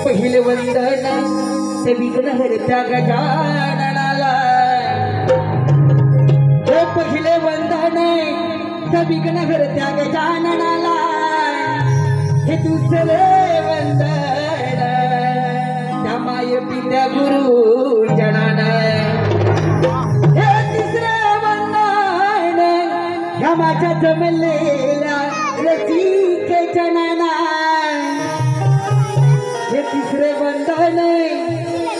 पहिले वंदन ते विघ्नहर्त्या गजाननाला, हे पहिले वंदन ते विघ्नहर्त्या गजाननाला, हे दुसरे वंदन त्या माय पित्या गुरुजनाला, हे तिसरे वंदन ह्या माझ्या जमलेल्या रसिक जनाला, हे तिसरे वंदन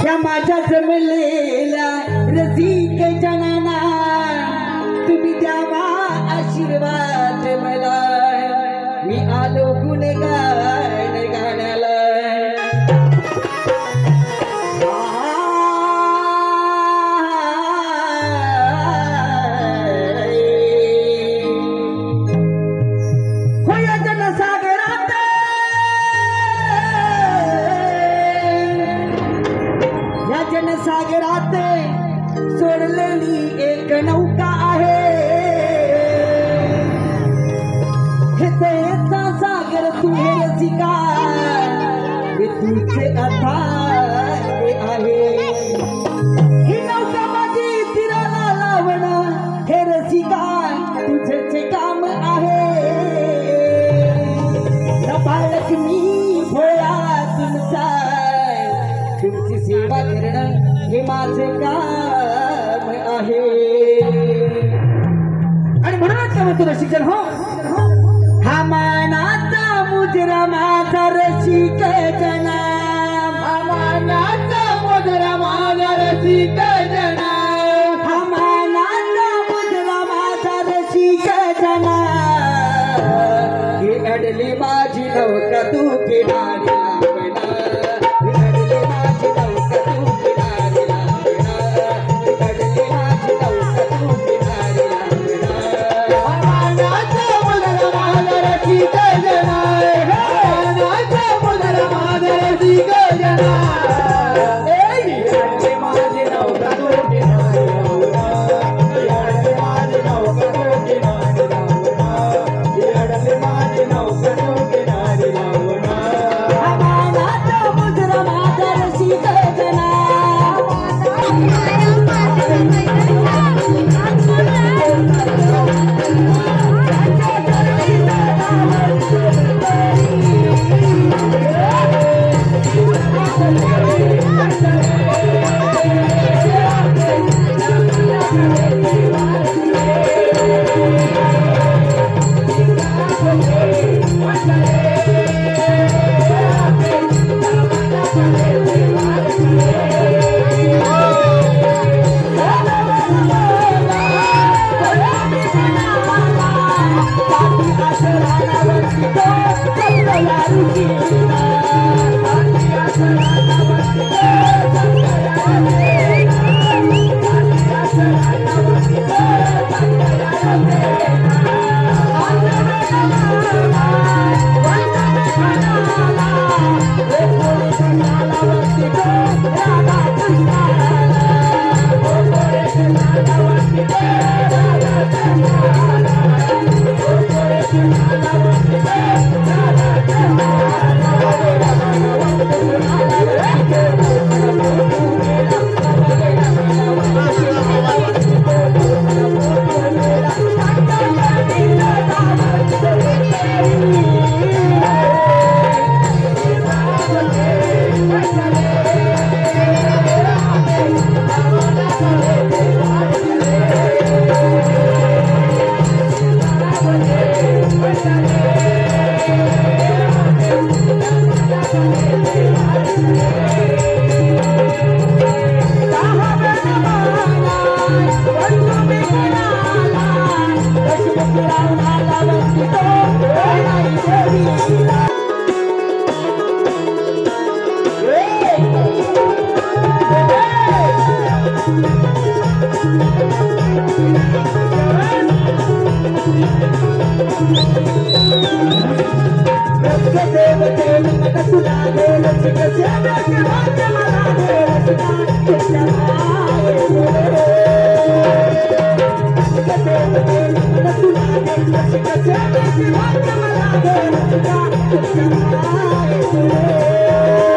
ह्या माझ्या जमलेल्या रसिक जनाला, तुम्ही द्यावा आशीर्वाद मला, मी आलो गुणगान गाण्याला। जनसागरात सोडलेली एक नौका आहे, हे दयेचा सागर तू हे रसिका, हे तुझे अथांग आहे, ही नौका माझी तीराला लावणं हे रसिका तुझेच काम आहे, बालक मी भोळा तुमचा, तुमची सेवा करणं हे माझे काम आहे। आणि म्हणूनच काय म्हणतो रसिकजन, हो हा मानाचा मुजरा माझा रसिक जना, हा मानाचा मुजरा माझा रसिक जना, हा मानाचा मुजरा माझा रसिक जना, हे अडली माझी नौका तू किनारी लावणं,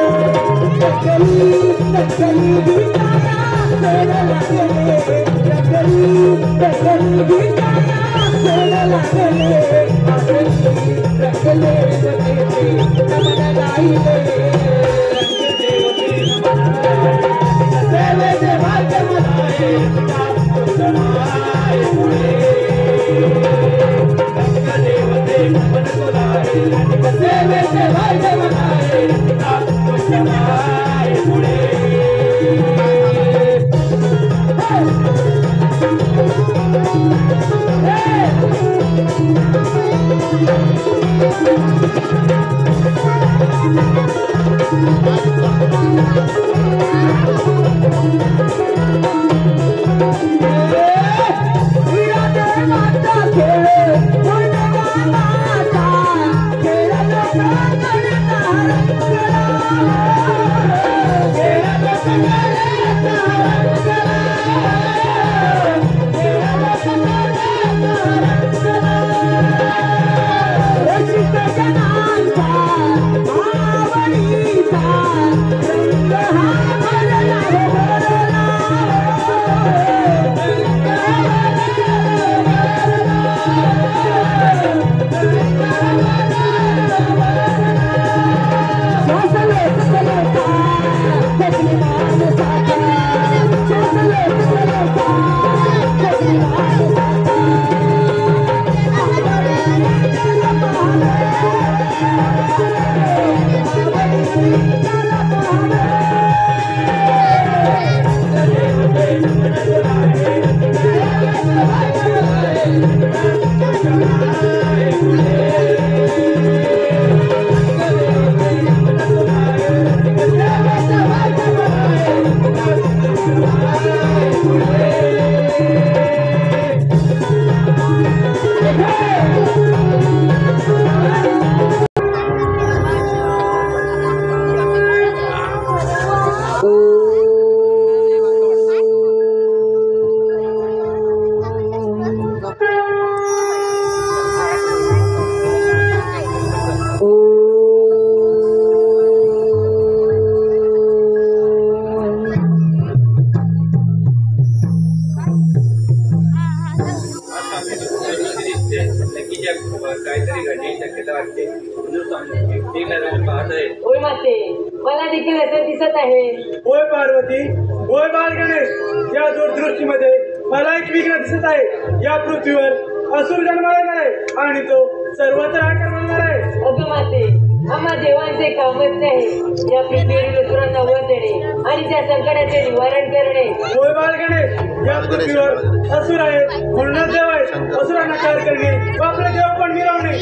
Thank you. काहीतरी घडण्याची शक्यता वाटते. होय माते, मला देखील असं दिसत आहे. होय पार्वती, होय बाळ गणेश, या दूरदृष्टीमध्ये मला एक विघ्न दिसत आहे. या पृथ्वीवर असुर जन्माला येणार आहे आणि तो सर्वत्र आक्रमण आहे. अगं माते, आम्हा देवांचे कामच आहे या पृथ्वीवरील असुरांना वध देणे आणि त्या संकटाचे निवारण करणे. होय बाळ गणेश, या पृथ्वीवर असुर आहेत म्हणूनच देव आहे. असुरांना कार करणे व आपले देव पण मिरवणे.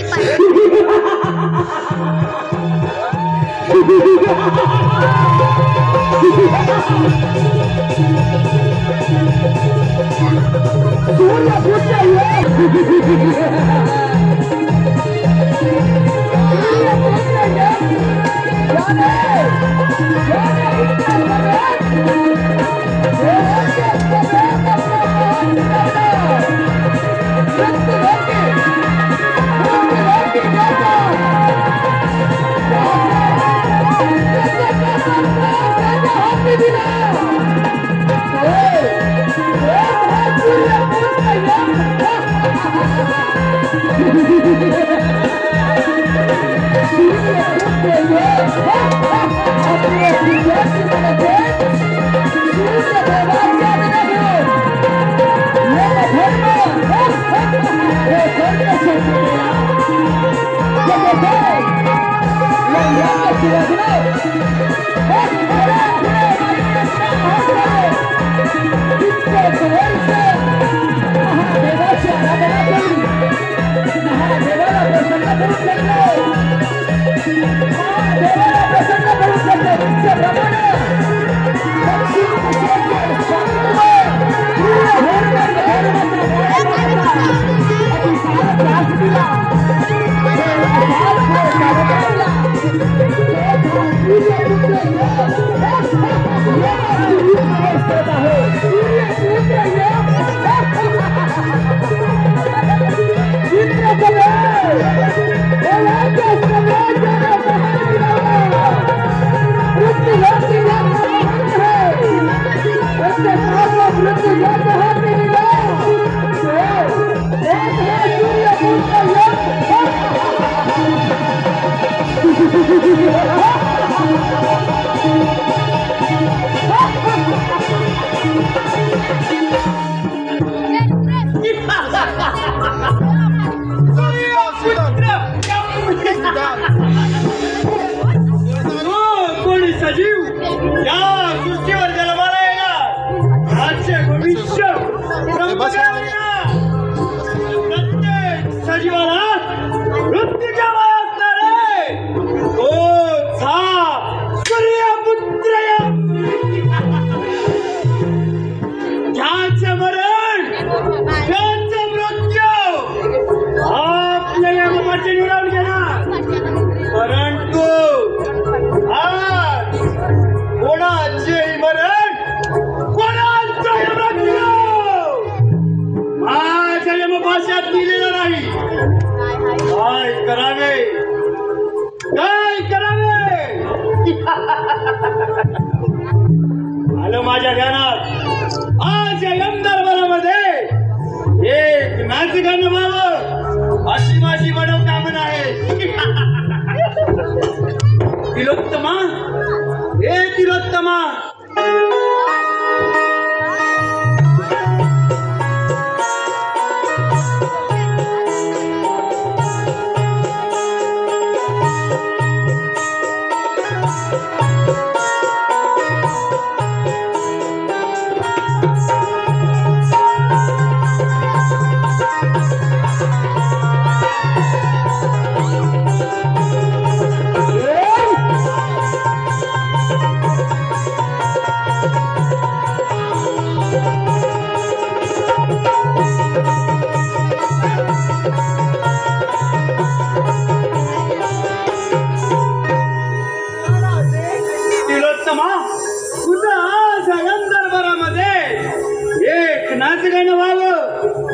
Yeah. माझ्या ध्यानात आज या यमदरबारामध्ये एक नाच गाणं व्हावं अशी माझी मनोकामना आहे. तिलोत्तमा, हे तिलोत्तमा,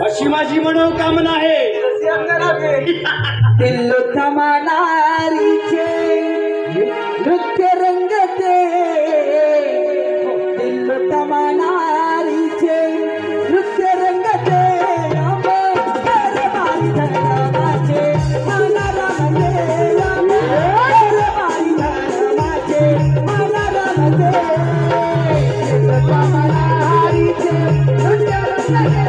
अशी माझी मनोकामना आहे. तिलोत्तमा नारीचे नृत्य रंगते, तिलोत्तमा नारीचे नृत्य रंगते, दरबारी धर्माचे मला रमते, दरबारी धर्माचे मला रमते. तिलोत्तमा नारीचे नृत्य रंगते,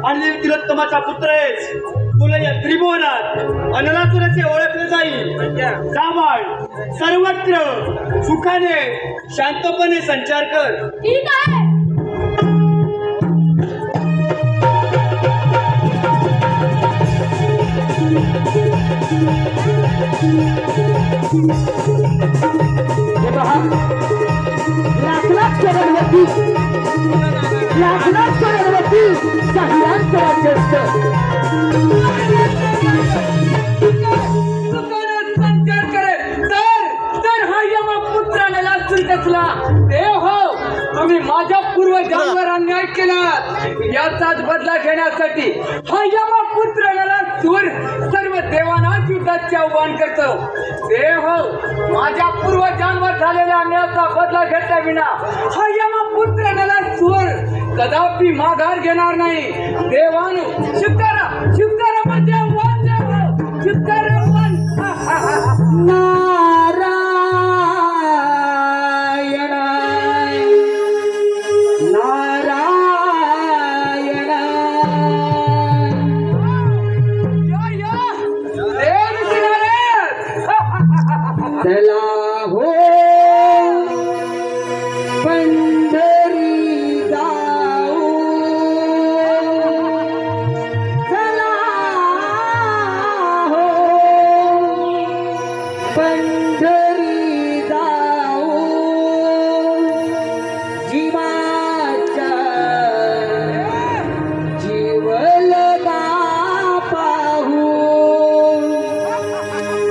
आणि तिलोत्तमाचा पुत्र आहेस. तुला या त्रिभुवनात अनलासुराचे ओळखले जाईल. जाबाळ सर्वत्र सुखाने शांतपणे संचार कर. ठीक आहे. लाख करोडपती सगळ्यांचं राज्य असतं. अन्याय केला याचाच बदला घेण्यासाठी हा यमपुत्र नरसूर सर्व देवांना युद्धाचे आव्हान करतो. देव माझ्या पूर्वजांवर झालेल्या अन्यायाचा बदला घेतल्याविना हा यमपुत्र नरसूर कदापि माघार घेणार नाही. देवानु शुक्र म्हणजे वन देव शुक्र वन. नारायण नारायण चला हो पंढरी जाऊ चला हो पंढरी जाऊ जीवाच्या जीवलगा पाहू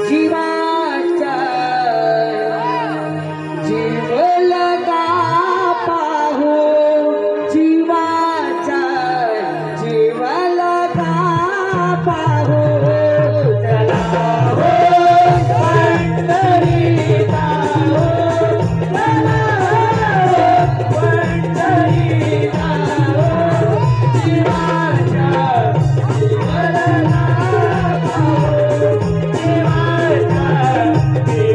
जीवाच्या जीवलगा पाहू जीवाच्या जीवलगा पाहू चला हो पंढरी जाऊ चला हो पंढरी जाऊ जीवाच्या जीवलगा पाहू जीवाच्या जीवलगा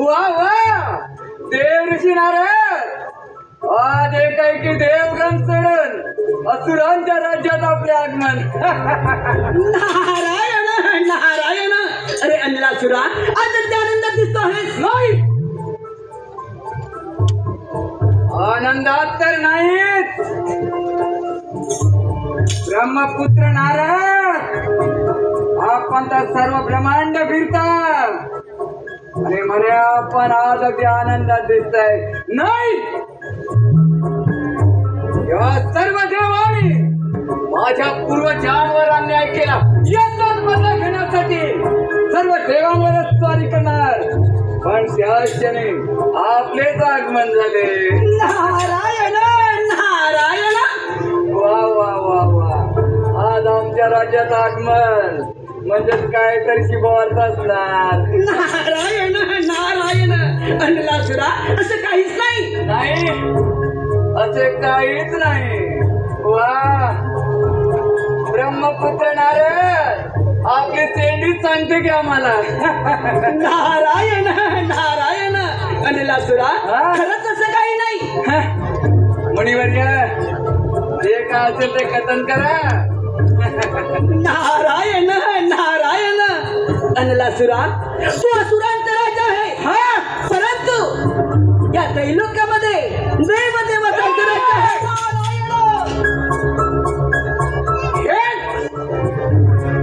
वा वा देव ऋषी नारद आज एकाएकी देवगण सोडून असुरांच्या राज्यात आपले आगमन. नारायण नारायण. अरे अनिलासुरा आज आनंदात दिसतो आहेस. नाही आनंदात तर नाहीच. ब्रह्मपुत्र नारद आपण तर सर्व ब्रह्मांड फिरता आणि म्हणे आपण आज अगदी आनंदात दिसताय. नाही या सर्व देवांनी माझ्या पूर्वजांवर अन्याय केला याचाच बदला घेण्यासाठी सर्व देवांवरच स्वारी करणार. पण त्याच क्षणी आपलेच आगमन झाले. नारायण नारायण. वा वा वा वा आज आमच्या राज्यात आगमन म्हणजेच काय तर शिवार्थ असणार. नारायण नारायण. अनिलासुरा असं काहीच नाही. नाही असे काहीच नाही. वा ब्रह्मपुत्र नारद आपली सेंडीच सांगते की आम्हाला. नारायण नारायण. अनिलासुरा खरंच असं काही नाही. मुनिवर्य जे काय असेल ते कथन करा. नारायण नारायण अनलासुरा तू असुरांचा राजा आहे हा, परंतु या त्रैलोक्यामध्ये देव देवतांचा राजा आहे.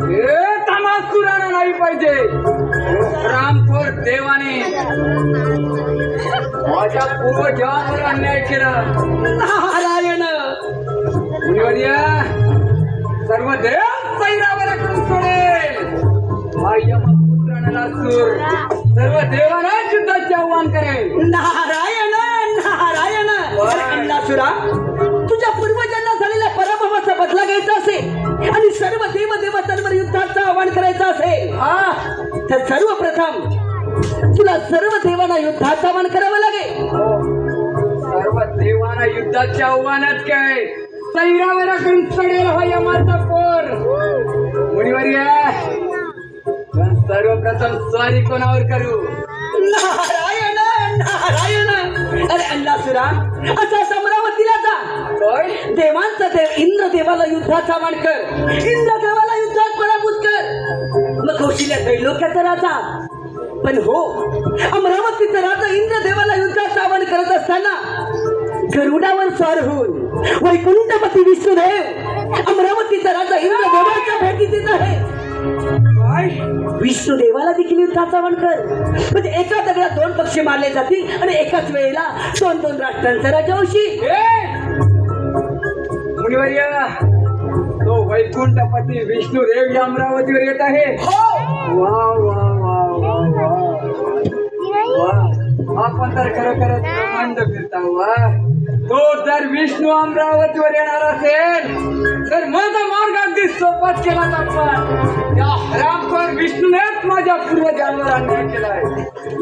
हे तमासुराना नाही पाहिजे. रामथोर देवाने माझ्या पूर्वजांवर अन्याय केला. नारायण मुनिवर्या, सर्व देव सैरावर करून सोडेल. हा यमपुत्र नलासूर सर्व देवांना युद्धाचे आव्हान करेल. नारायण नारायण अनलासुरा तुझ्या पूर्वजांना झालेल्या पराभवाचा बदला घ्यायचा असेल आणि सर्व देव देवतांवर युद्धाचं आव्हान करायचं असेल हा, तर सर्वप्रथम तुला सर्व देवांना युद्धाचं आव्हान करावं लागेल. सर्व देवांना युद्धाचे आव्हानात काय सैरावर करून सोडेल हा यमाचा पोर. मुनिवर्या, सर्वप्रथम स्वारी कोणावर करू? नारायण नारायण अरे अनलासुरा असा अमरावतीला जा. काय? देवांचा देव इंद्र देवाला युद्धाचा आव्हान कर. इंद्र देवाला युद्धात पराभूत कर. मग कौशल्या त्रैलोक्याचा राजा. पण हो, अमरावतीचा राजा इंद्र देवाला युद्धाचं आव्हान करत असताना गरुडावर स्वार होऊन वैकुंठपती विष्णुदेव अमरावतीचा राजा इंद्र देवाच्या भेटीत आहे. विष्णुदेवाला देखील युद्धाचं आव्हान कर. म्हणजे एका दगडात दोन पक्षी मारले जातील आणि एकाच वेळेला दोन दोन राष्ट्रांचा राजा होशील. मुनिवर्या, तो वैकुंठपती विष्णुदेव या अमरावतीवर येत आहे. वा वा वा वा वा, आपण तर खरोखरच ब्रह्मांड फिरता. वा, तो जर विष्णू अमरावतीवर येणार असेल तर माझा मार्ग अगदी सोपाच केला. आपण या हरामखोर विष्णूनेच माझ्या पूर्वजांवर अन्याय केलाय.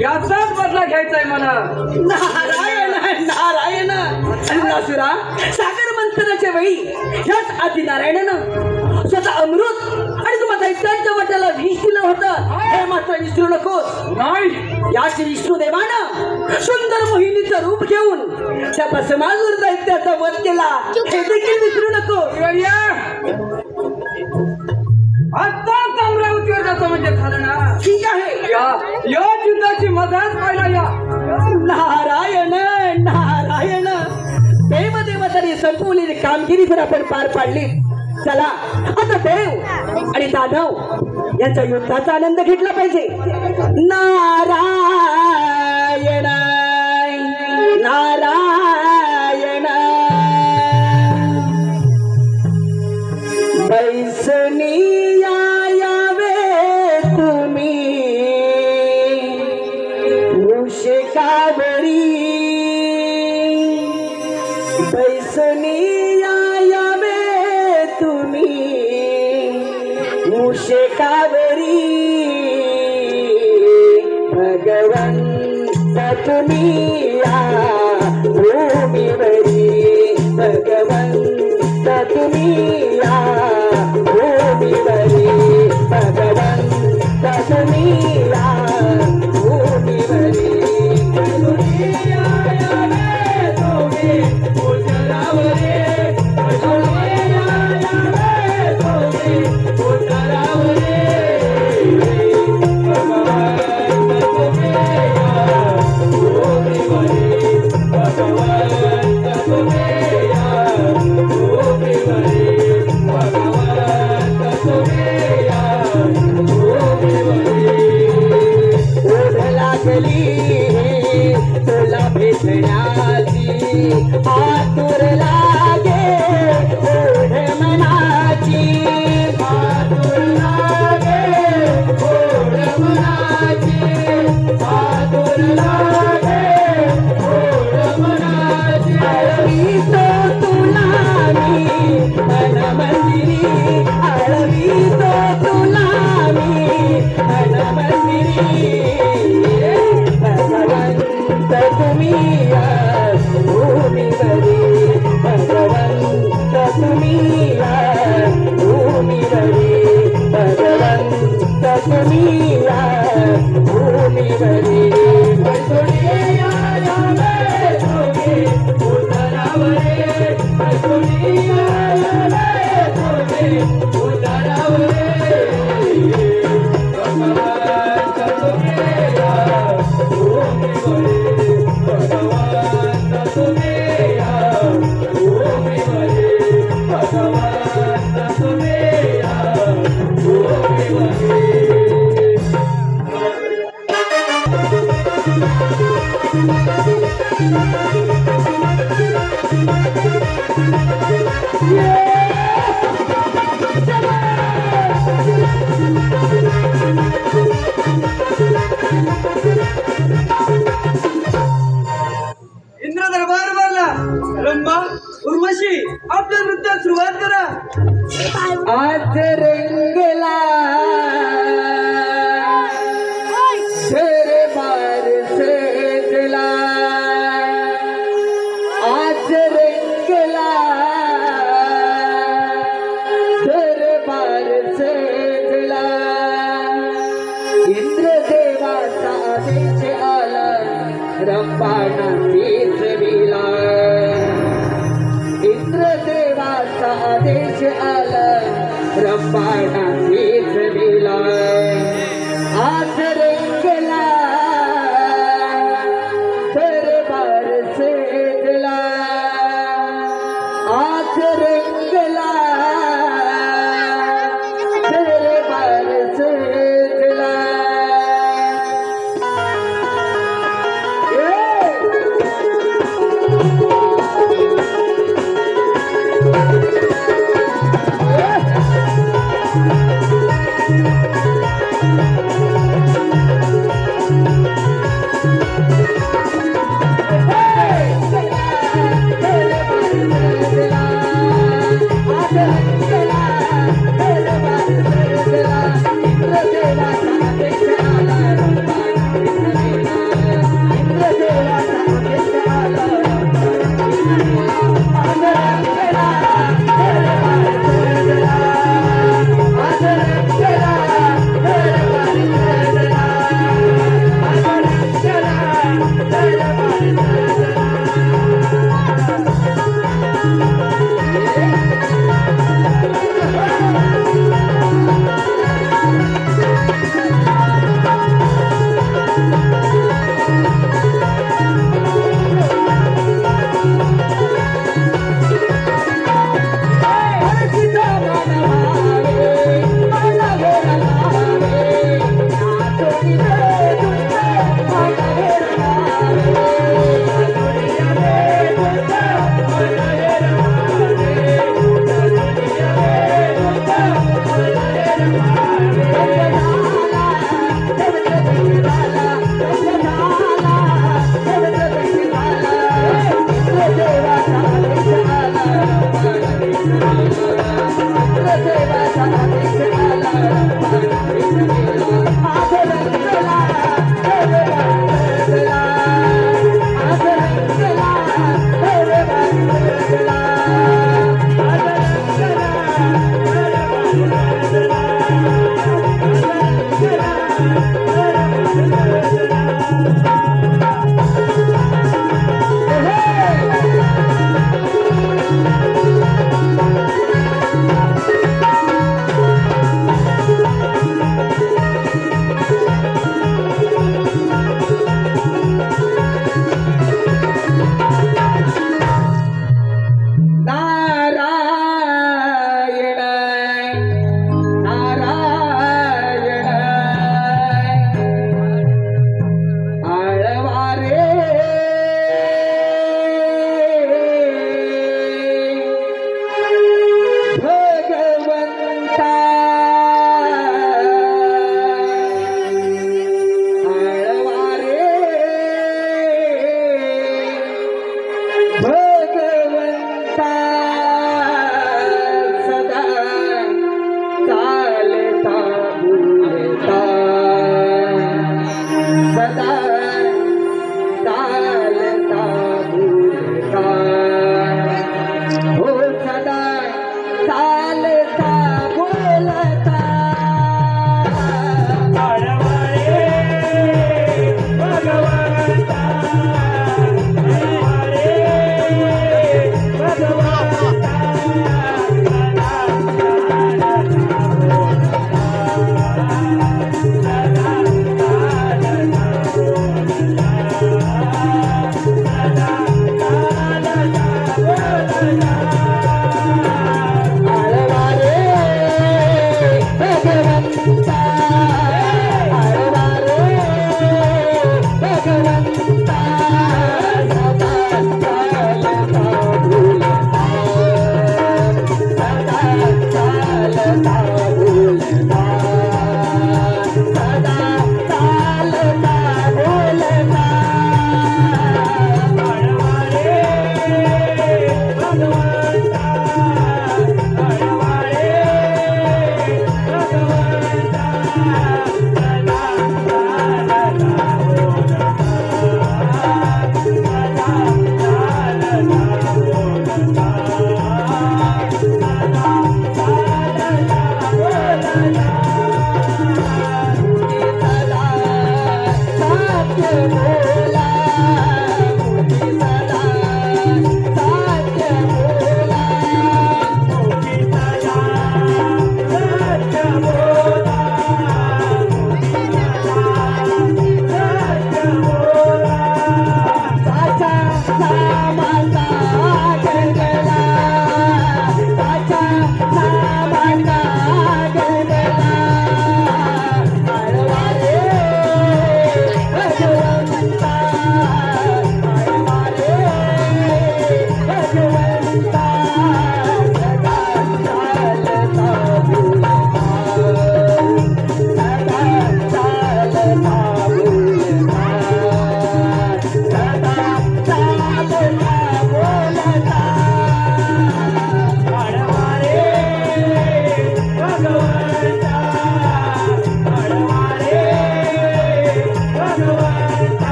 याचाच बदला घ्यायचाय मला. नारायण नारायण अनलासुरा सागर मंथनाच्या वेळी याच आदी नारायणानं स्वतः अमृत आणि तुम्हा दैत्यांच्या वाट्याला विष दिलं होतं. हे मात्र विसरू नकोस. नाही, याच विष्णुदेवानं सुंदर मोहिनीचं रूप घेऊन त्या भस्मासूर दैत्याचा वध केला. हे देखील विसरू नको. मुनिवर्या, आत्ताच अमरावतीवर जातो म्हणजे झालं ना. ठीक आहे. या युद्धाची मजाच पाहिला. या नारायण नारायण देवदेवतांनी संपवलेली कामगिरी जर आपण पार पाडली. चला आता देव आणि दानव यांच्या युद्धाचा आनंद घेतला पाहिजे. नारायण नारायण बैसनी यावे तुम्ही मुशकावरी बैसनी यावे तुम्ही मुशकावरी भगवंत तुम्ही या भूमीवरी भगवंत तुम्ही या भूमीवरी भगवंत तुम्ही या भूमीवरी भगवंत इंद्र दरबार भरला. रंभा उर्वशी आपल्या नृत्यात सुरुवात करा. आज रंगला दरबार सजला, आज रंगला दरबार सजला. इंद्रदेवाचा आदेश आला, रंभाना विला. इंद्रदेवाचा आदेश आला, रंभाना विला. आज रंगला दरबार सजला, आज रंगला दरबार सजला.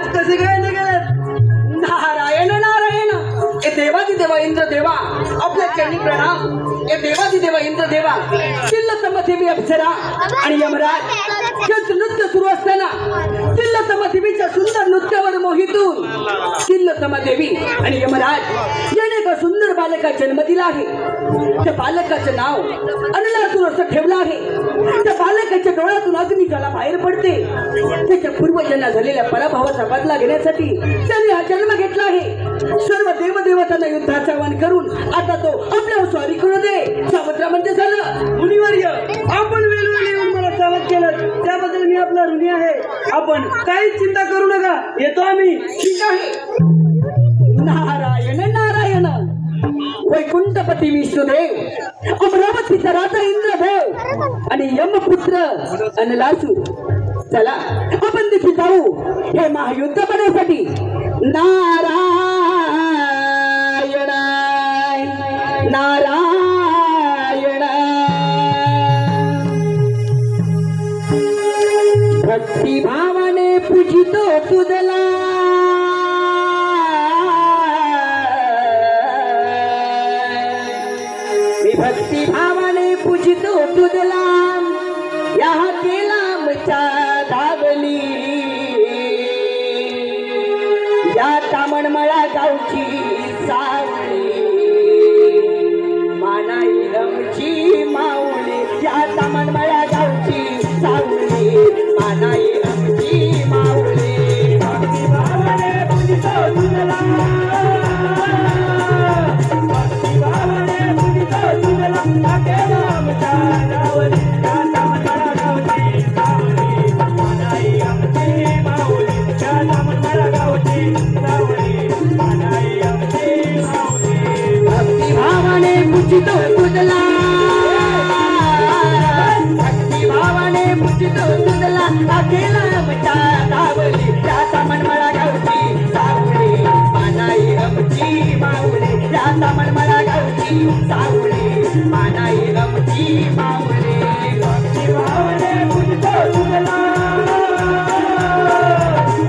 महाराज कसे काय निघालेत? नारायण नारायण. ए देवादी देवा इंद्र देवा आपल्या चरणी प्रणाम. ए देवादी देवा इंद्र देवा तिल्लतम देवी अप्सरा आणि यमराज यांचं नृत्य सुरू असताना तिल्लतम देवीच्या सुंदर नृत्यावर मोहितून तिल्लतम देवी आणि यमराज याने एका सुंदर बालका जन्म दिला आहे. त्या बालकाचं नाव अनलातून असं ठेवलं आहे. त्या बालकाच्या डोळ्यातून अग्नी ज्वाला बाहेर पडते. त्याच्या पूर्वजांना झालेल्या पराभवाचा बदला घेण्यासाठी त्याने हा जन्म घेतला आहे. सर्व देवदेवतांना युद्धाचं आवाहन करून आता तो आपल्यावर स्वारी करू दे. सावत्र म्हणजे झालं. मुनिवर्य, आपण वेळोवेळी येऊन मला सावध केलं त्याबद्दल मी आपला ऋणी आहे. आपण काहीच चिंता करू नका, येतो आम्ही. ठीक आहे. नारायण नारायण. वैकुंठपती विष्णुदेव, अमरावतीचा राजा इंद्रदेव आणि यमपुत्र अनलासूर. चला आपण तिथे जाऊ हे महायुद्ध करण्यासाठी. नारायण नारायण. भक्तिभावाने पूजितो तुझला भक्तिभावाने पूजितो तुझला या केला मचा धावली या तामणमळा गावची सावली मानाई रमची माऊली. या तामणमळा गावची सावली मानाई रमची माऊली. भक्तिभावाने पूजितो तुझला भक्तिभावाने पूजितो तुझला भक्तिभावाने पूजितो तुझला अकेला मचा धावली त्याचा मनमळा गावची सावली मानाई रमची माऊली. त्याचा मनमळा गावची सावली मानाई रमची माऊली. भक्तिभावाने पूजितो तुझला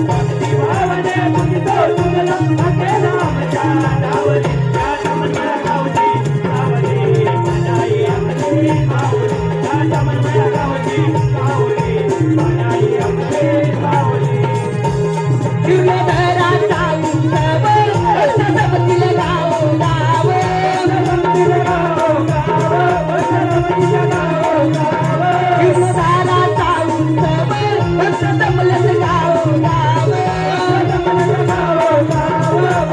भक्तिभावाने पूजितो तुझला अकेला मचा धावली त्याचा मनमळा गावची सावली मानाई रमची माऊली. त्याचा मनमळा गावची सावली मानाई रमची माऊली. शिवधराचा उत्सव सजवतील गाव गाव शिवधराचा उत्सव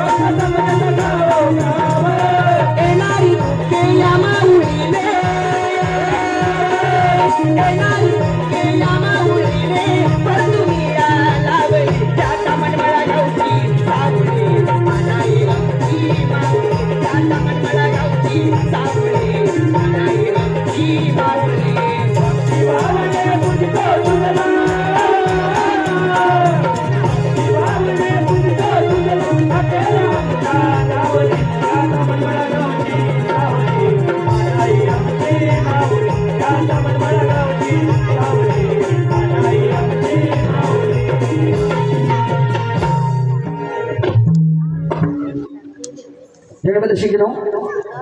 सजवतील गाव गाव येणारी केल्या माऊलीने येणारी केल्या माऊलीने परतुमिया लावली त्याचा मनमळा गावची सावली मानाई रमची माऊली. त्याचा मनमळा गावची सावली मानाई रमची माऊली. भक्तिभावाने पूजितो तुझला भक्तिभावाने पूजितो तुझला अकेला मचा धावली त्याचा मनमळा गावची सावली मानाई रमची माऊली. त्याचा मनमळा गावची सावली मानाई रमची माऊली.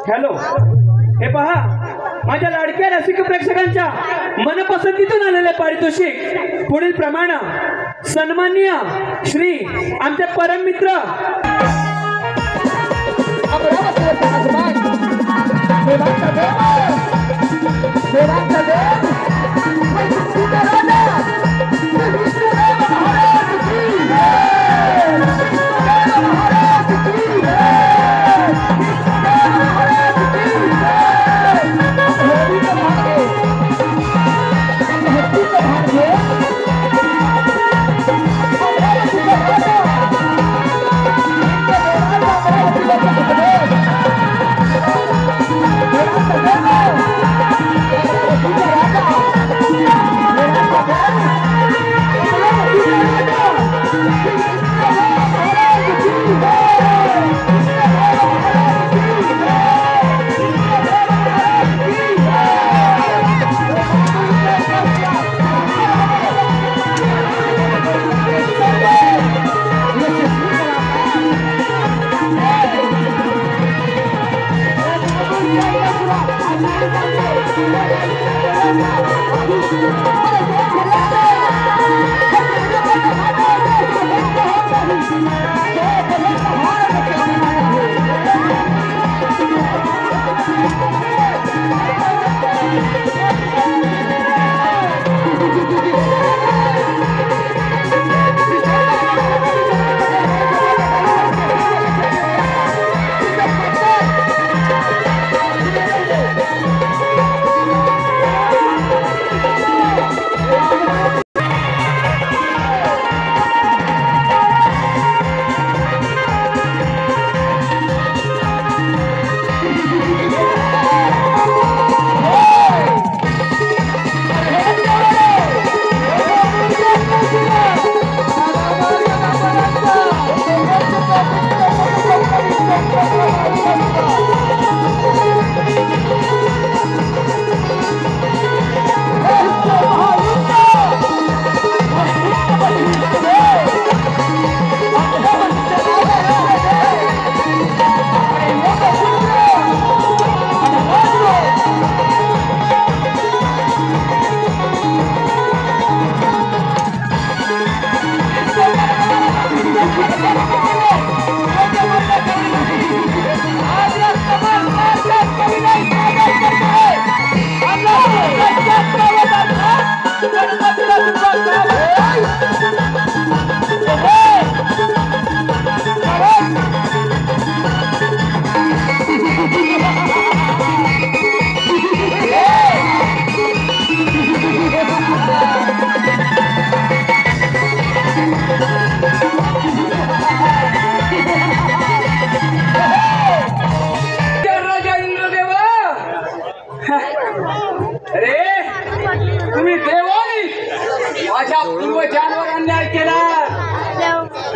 हॅलो, हे पहा माझ्या लाडक्या रसिक प्रेक्षकांच्या मनपसंतीतून आलेले पारितोषिक पुढील प्रमाणे सन्माननीय श्री आमचे परम मित्र राजा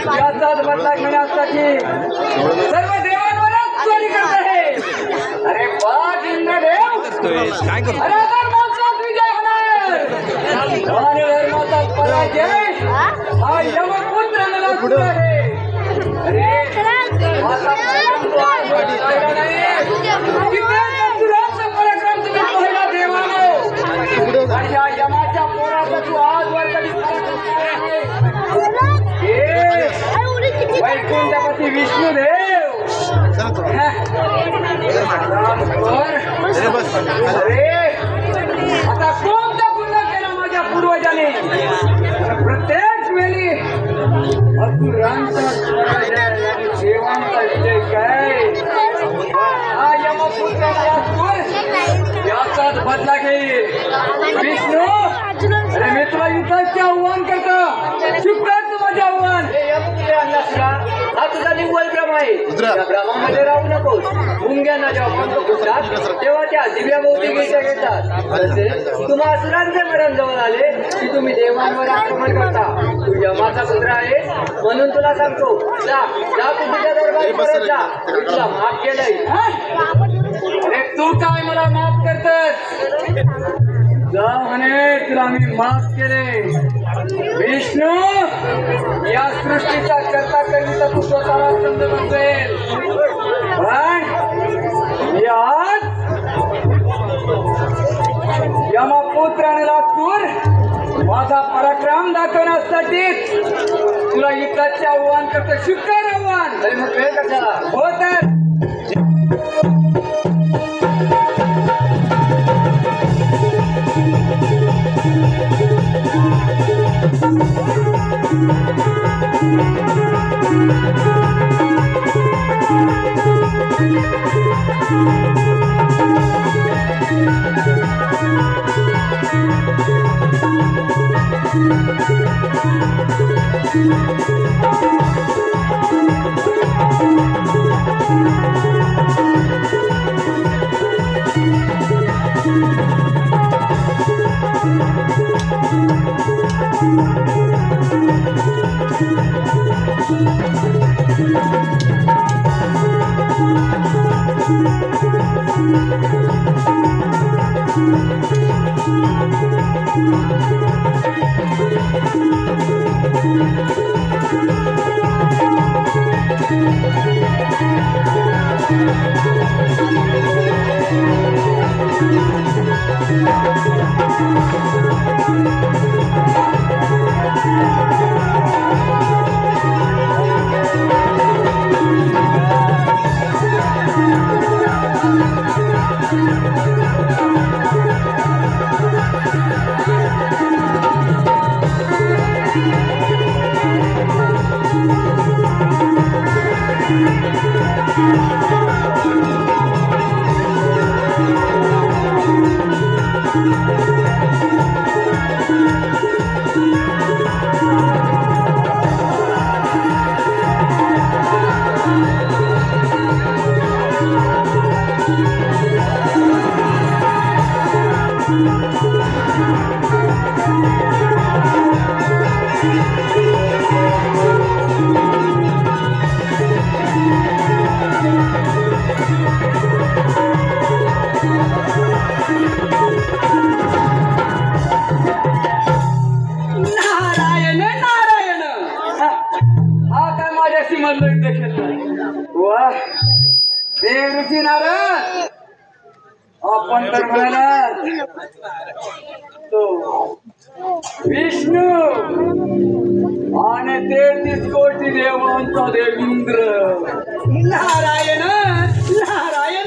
याचाच बदला घेण्यासाठी सर्व देवांवरच चोरी करत आहे. अरे वाघ इंद्रदेव, अरे धर्माचाच विजय होणार आणि धर्माचा पराजय हा यमपुत्र नलासुर आहे. अरे माझा पराक्रम नाही, किती असुराचा पराक्रम तुम्ही पाहिला देवानो. आणि या यमाच्या पोराचा तू आजवर कधी वैकुंठपती विष्णुदेव. अरे आता कोणता गुन्हा केला माझ्या पूर्वजाने. प्रत्येक वेळी असुरांचा पराजय आणि देवांचा विजय काय. हा यमपुत्र याचाच बदला घेईल. विष्णू, अरे मी तुला युद्धाचे आव्हान करतो. स्वीकार तू माझे आव्हान. हा तुझा निव्वळ भ्रम आहे. या भ्रमामध्ये राहू नकोस. मुंग्यांना जेव्हा पंख फुटतात तेव्हा त्या दिव्याभोवती गिरट्या घेतात. तसे तुम्हा असुरांचे मरण जवळ आले की तुम्ही देवांवर आक्रमण करता. तू यमाचा पुत्र आहे म्हणून तुला सांगतो, जा तू तुझ्या दरबारी परत जा. मी तुला माफ केलंय. अरे तू काय मला माफ करतस. जा म्हणे तुला मी माफ केले. विष्णू, या सृष्टीचा करता करीता तू स्वतःला समजत असेल, पण मी आज यमपुत्र नलासुर माझा पराक्रम दाखवण्यासाठी तुला युद्धाचे आव्हान करतो. स्वीकार आव्हान. अरे मग वेळ कशाला. हो तर आपण तर म्हणाला तो विष्णू आणि 33 कोटी देवांचा देवेंद्र. नारायण नारायण.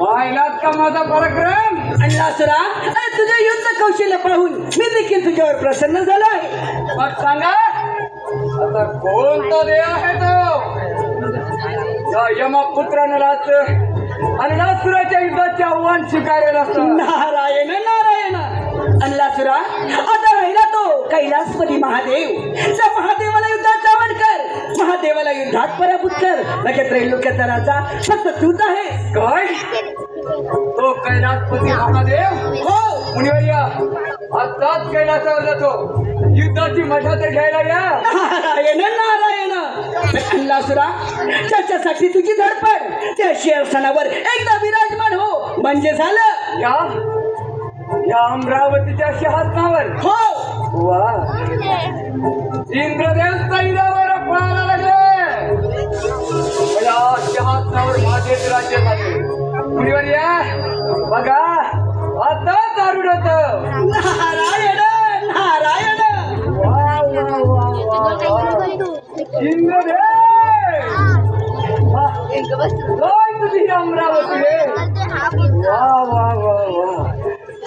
पाहिलात का माझा पराक्रम. अण्णासुरा, अरे तुझे युद्ध कौशल्य पाहून मी देखील तुझ्यावर प्रसन्न झालोय. मग सांगा आता कोणता देव आहे तो. यमपुत्र नलासुर आणि नलासुराच्या युद्धाचे आव्हान स्वीकारेल असतं. नारायण नारायण. अण्णासुरा, आता राहिला तो कैलासपती महादेव. त्या महादेवाला युद्धात आव्हान कर. महादेवाला युद्धात पराभूत कर. नक्की त्रैलोक्याचा राजा फक्त तूच आहे. काय तो कैलासपती महादेव. हो मुनिवर्या, आताच कैलासावर जातो. युद्धाची मजा तर घ्यायला या. नारायण नारायण अन्नासुरा, त्याच्यासाठी तुझी धडपड. त्या शेरसणावर एकदा विराजमान हो म्हणजे झालं. या अमरावतीच्या सिंहासनावर हो वा इंद्रदेव सैन्यावर पळायला लागले. या सिंहासनावर माझेच राज्य झाले. मुनिवर्य बघा आता दारुड होत. नारायण नारायण. वा वा वा वा इंद्रदेव काय तुझी अमरावती रे. वा वा वा वा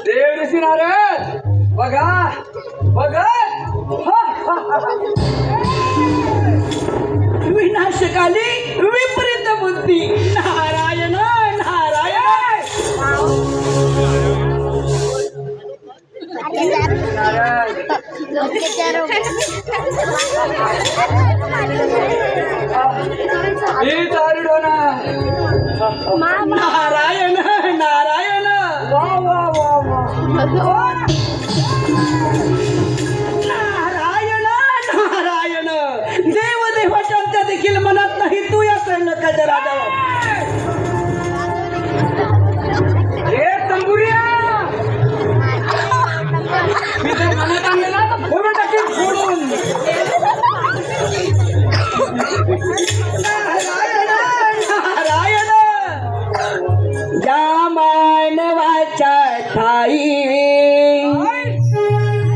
देव ऋषी नारद बघा बघा. विनाशकाली विपरीत बुद्धी. नारायण नारायण. मी दारुड होणार. नारायण नारायण. वा वा वा वा नारायण नारायण. देवदेवाच्या अंत्या देखील म्हणत नाही तू या कळलं राजा. हे तंबुरिया मी जर मनात आणलेला तर फोडून टाकेल फोडून. नारायण नारायण. या मानवाच्या ठाई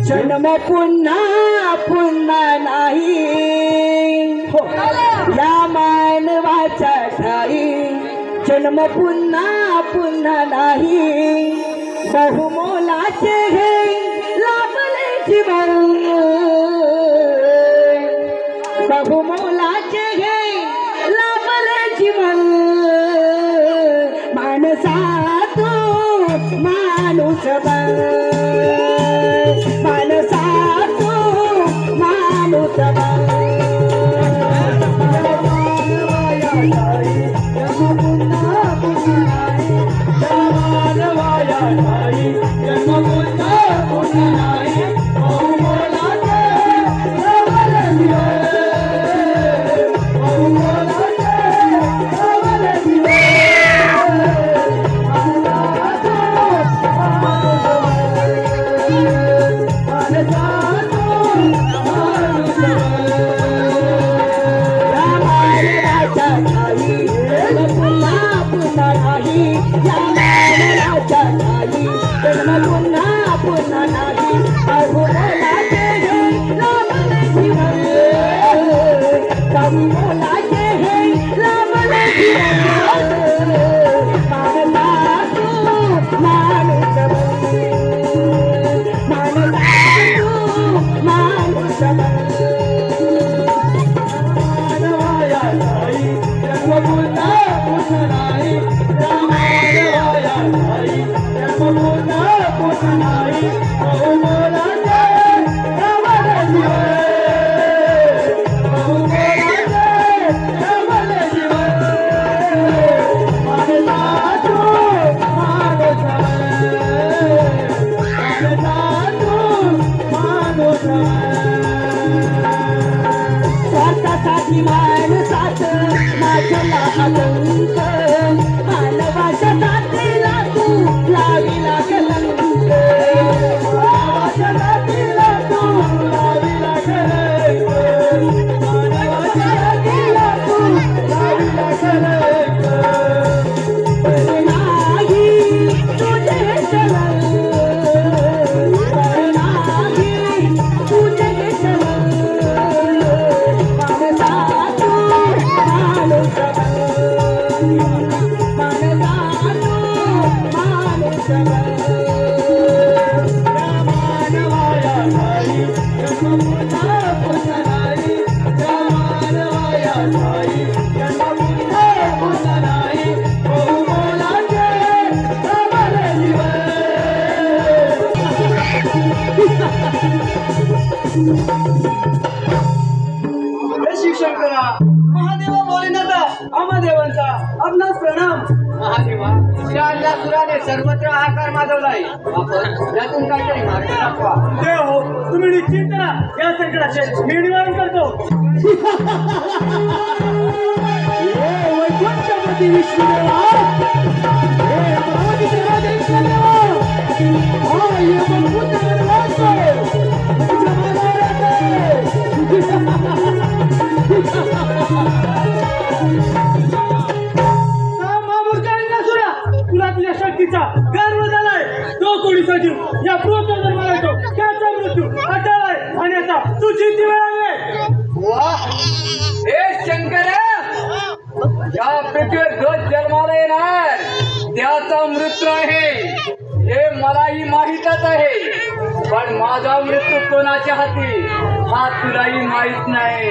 जन्म पुन्हा पुन्हा नाही. हो या मानवाच्या ठाई जन्म पुन्हा पुन्हा नाही. बहुमोलाचे हे लाभले जीवन. बहुमोलाचे हे लाभले जीवन. माणसा तू माणूस बन. माणसा तू माणूस बन. शिक्षण करा महादेवा भोलेनाथा आमादेवांचा आपणास प्रणाम. महादेवा त्या अल्लासुराने सर्वत्र आकार माजवलाय. आपण यातून काहीतरी मार्ग दाखवा. देव तुम्ही निश्चिंत राहा, या संकटाचे मी निवारण करतो. वैकुंठपती विष्णुदेवा, हे अमरावतीचे राजा विष्णुदेवा, हा यमपुत्र गणराज, तुझ्या तुला तुझ्या शक्तीचा गर्व झालाय. तो कोणी सजीव या पृथ्वीवर जन्माला येतो, त्याचा मृत्यू अटळाय आणि आता तुझी ती वेळ आली. वाह! हे शंकर, या पृथ्वीवर जो जन्माला येणार त्याचा मृत्यू आहे हे मलाही माहीतच आहे. पण माझा मृत्यू कोणाच्या हाती हा तुलाही माहित नाही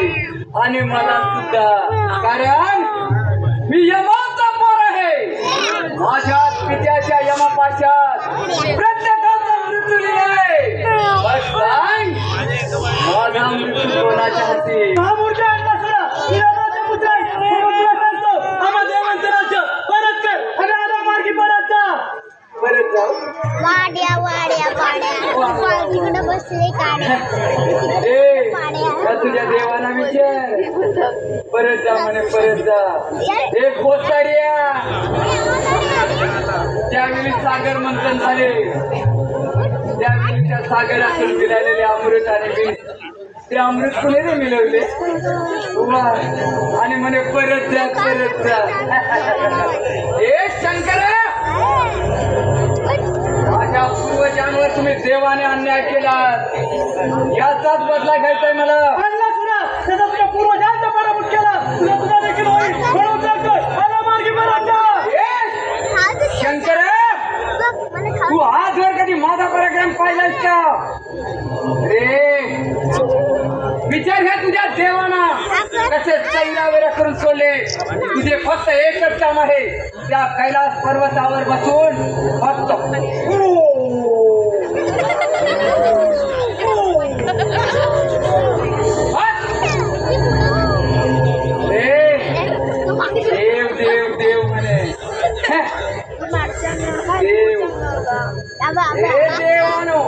आणि मला सुद्धा. कारण मी यमाचा पोर आहे. माझ्या पित्याच्या यमापाशात प्रत्येकाचा मृत्यू लिहिलाय. बस सांग, माझा मृत्यू कोणाच्या हाती? हा मूर्ख अण्णासुरा, तू यमाचा पुत्र आहेस. म्हणून तुला सांगतो, आम्हा देवांचं राज्य परत कर आणि आला मार्गी परत जा. परत जाऊ. वाड्या वाड्या वाड्या तिकडे बसले काड्या ए, का तुझ्या देवाना विचार. परत जा म्हणे, परत जा. एक गोसाड्या, ज्यावेळी सागर मंथन झाले त्यावेळी त्या सागरातून मिळालेले अमृत आणि विष, ते अमृत कुणी मिळवले आणि म्हणे परत जा, परत जा. ए शंकर, माझ्या पूर्वजांवर तुम्ही देवाने अन्याय केला, याचाच बदला घ्यायचाय मला. अण्णासुरा, त्याचा तुझ्या पूर्वजांचा पराभूत केला, तुला तुझा देखील होईल. म्हणून सांगतोय, आला मार्गी परत जा. शंकर, तू आजवर कधी माझा पराक्रम पाहिलास का रे? विचार घ्या तुझ्या देवाना कसे सैरावेरा करून सोडले. तुझे फक्त एकच काम आहे, त्या कैलास पर्वतावर बसून फक्त देव देव देव म्हणे. देव हे देवानो,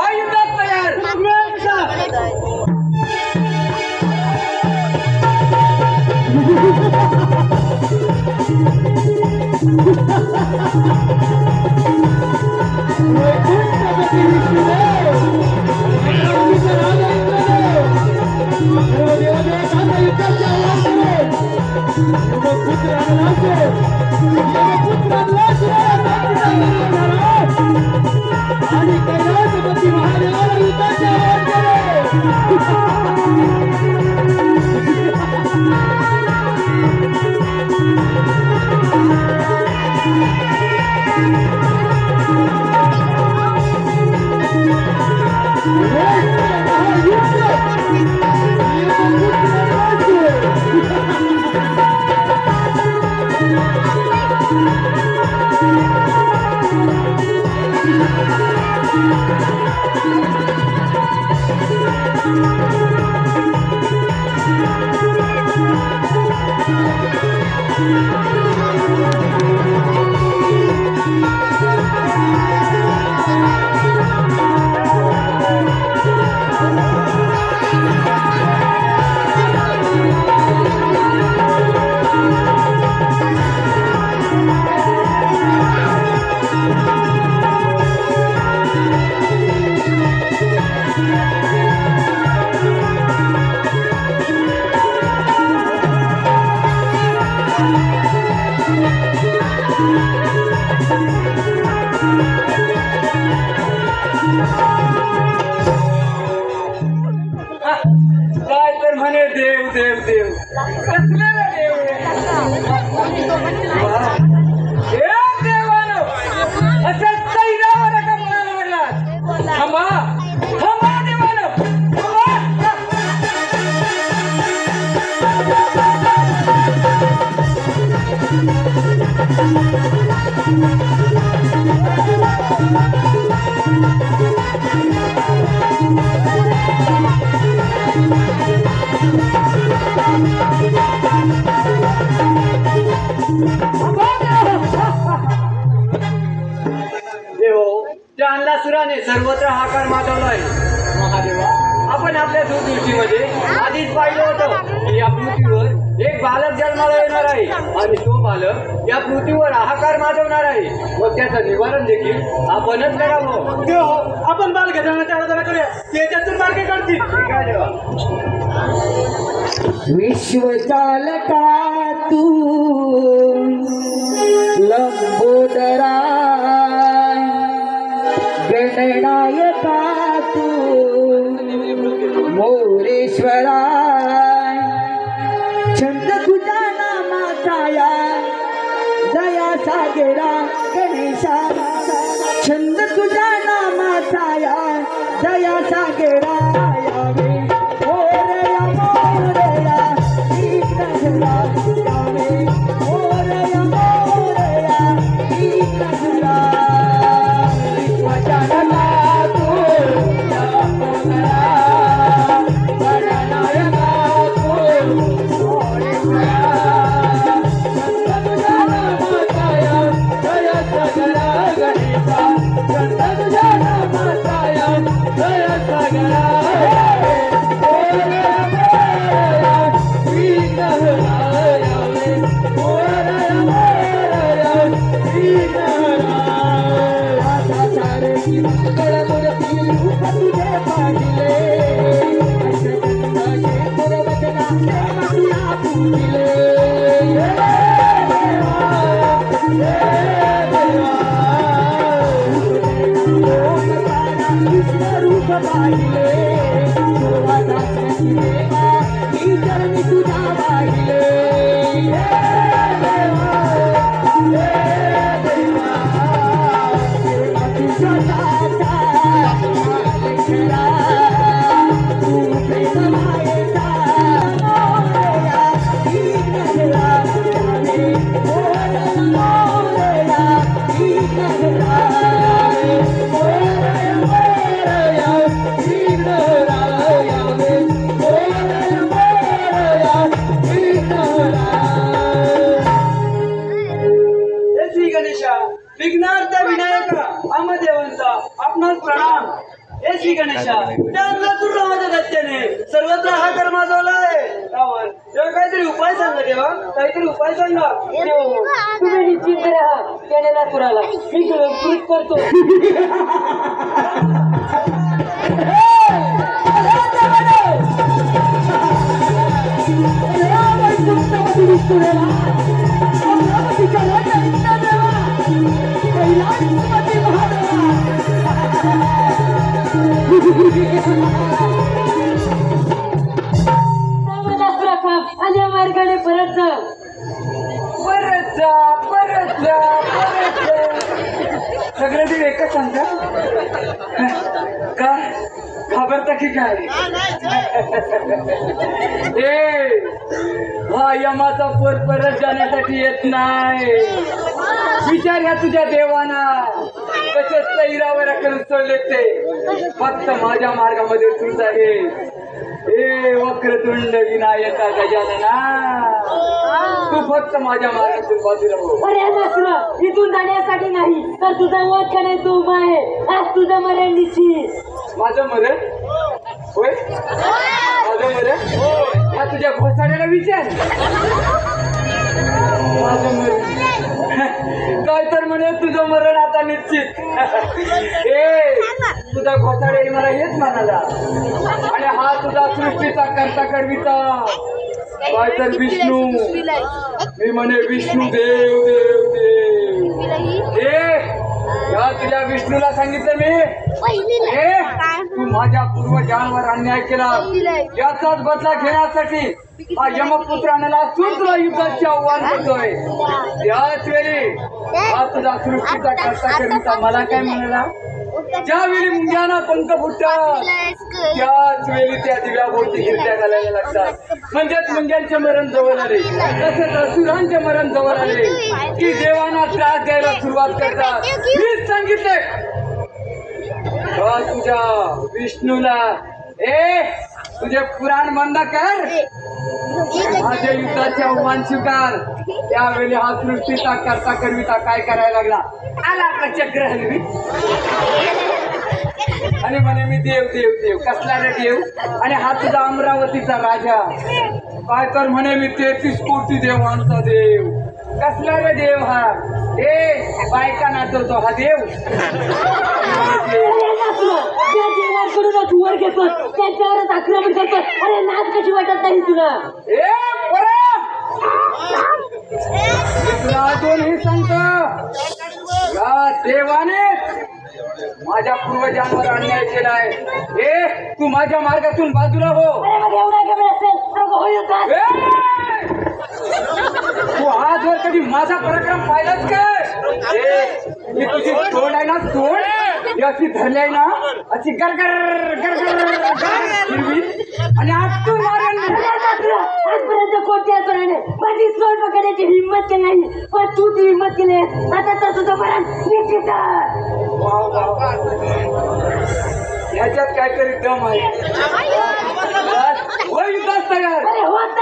आयुधात तयार. वैकुंठपती विष्णुदेव, अमरावतीचे राजा इंद्रदेव, सर्व देवदेवतांना युद्धाचे आव्हान केले. यमपुत्र गणराज, यमपुत्र गणराज आणि कैलासपती महादेवाला युद्धाचे आव्हान केले. काय तर म्हणे देव देव देव, कसले देव हे देवानो, असं सैरावर का म्हणायला लागलात? थांबा थांबा देवानो, थांबा. सर्वत्र हाकार माजवलाय. महादेवा, आपण आपल्या दूरदृष्टीमध्ये आधीच पाहिलं होतं की या पृथ्वीवर एक बालक जन्माला येणार आहे आणि तो बालक या पृथ्वीवर हाहाकार माजवणार आहे व त्याचं निवारण देखील आपणच करावं. देव, आपण बालगजाननाच्या आराधना करूया. ते त्यातून मार्ग काढतील. ठीक आहे देवा. विश्व चालका तू लंबोदरा गणनायका तू मोरेश्वरा छंद तुझ्या नामाचा दया सागरा गणेशा छंद तुझ्या नामाचा दया सागरा यावे मोरया मोरया इकडला यावे मोरया मोरया इकडला विश्वचालका तू लंबोदरा गणनायका तू मोरेश्वरा विघ्नार्थ विनायका आमदेवांचा आपणास प्रणाम. हे श्री गणेशा, त्यांना तुझ्या दत्त्याने सर्वत्र हाकार माजवला आहे. त्यावर तेव्हा काहीतरी उपाय सांगा देवा, काहीतरी उपाय सांगा. तुम्ही निश्चिंत राहा. गणेला सुराला मी कृत करतो. आणि मार्गाने परत जा. परत जा, परत जा, परत जा. सगळे देव एकच सांगता का? घाबरता की काय? ए, हा यमाचा पोर परत जाण्यासाठी येत नाही. विचार ह्या तुझ्या देवाना कसे सैरावर करून सोडले ते. फक्त माझ्या मार्गामध्ये तूच आहे. ए वक्रतुंड विनायका गजानना, तू फक्त माझ्या मार्गातून बाजूला हो. अरे नसरा, इथून जाण्यासाठी नाही तर तुझा वध करायचं उभा आहे. आज तुझं मरण निश्चित. माझं मरण होय? माझं मरण हा तुझ्या घोसाड्याला विचार. माझं मरण काय तर म्हणे तुझं मरण आता निश्चित. ए तुझा घोसाडे मला हेच म्हणाला. आणि हा तुझा सृष्टीचा करता करविता काय तर विष्णू. मी म्हणे विष्णू देव देव देव. या तुझ्या विष्णूला सांगितलं मी, तू माझ्या पूर्वजांवर अन्याय केला याचाच बदला घेण्यासाठी हा यमपुत्राला असून तुला युद्धाचे आव्हान करतोय. त्याच वेळी हा तुझा सृष्टीचा करता करता मला काय म्हणाला, ज्यावेळी मुंग्यांना पंख फुटतात त्याच वेळी त्या दिव्याभोवती गिरट्या घालायला लागतात. म्हणजेच मुंग्यांचे मरण जवळ आले, तसेच असुरांचे मरण जवळ आले की देवांना त्रास द्यायला सुरुवात करतात. मीच सांगितले तुझ्या विष्णूला, तुझे पुराण बंद कर, माझ्या युद्धाचे आव्हान स्वीकार. त्यावेळी हा सृष्टीचा करता करविता काय करायला लागला, आला आपला चक्र हलवी. आणि म्हणे मी देव देव देव कसला रे देव आणि हा तुझा अमरावतीचा राजा काय तर म्हणे मी 33 कोटी देवांचा देव कसला रे देव हा बायका नाचवतो हा देव त्या देवांकडून तू वर घेतो त्यांच्यावरच आक्रमण करतो अरे नाच कशी वाटत नाही तुला ए पोरा! मी तुला अजून हे सांगतो या देवाने माझ्या पूर्वजांवर अन्याय केलाय तू माझ्या मार्गातून बाजूला हो अरे मग एवढा कमी असेल तर होईल का तू आजवर कधी माझा पराक्रम पाहिलाच काय मी तुझी तोंड आहे ना तोंड अशी धरली आहे ना अशी गरगर गरगर फिरवी आणि आज तू मारेल आजपर्यंत कोणत्याच प्राण्याने माझी सोड पकडण्याची हिंमत केली नाही पण तू ती हिंमत केली आता तर तुझं मरण निश्चित ह्याच्यात काहीतरी दम आहे होय विकास तयार अरे होत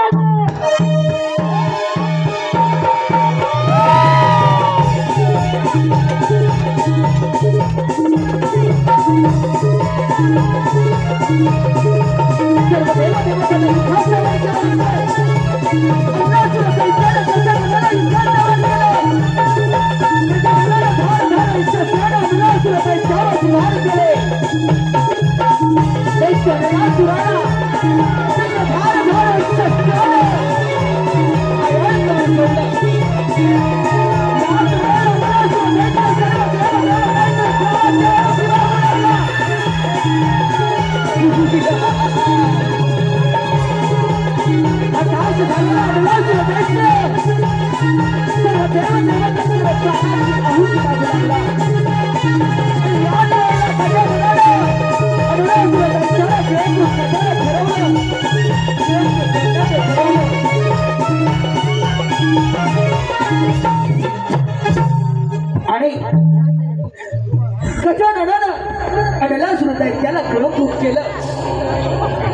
आणि गजाननानं अडलासुर दैत्याला कळवून केलं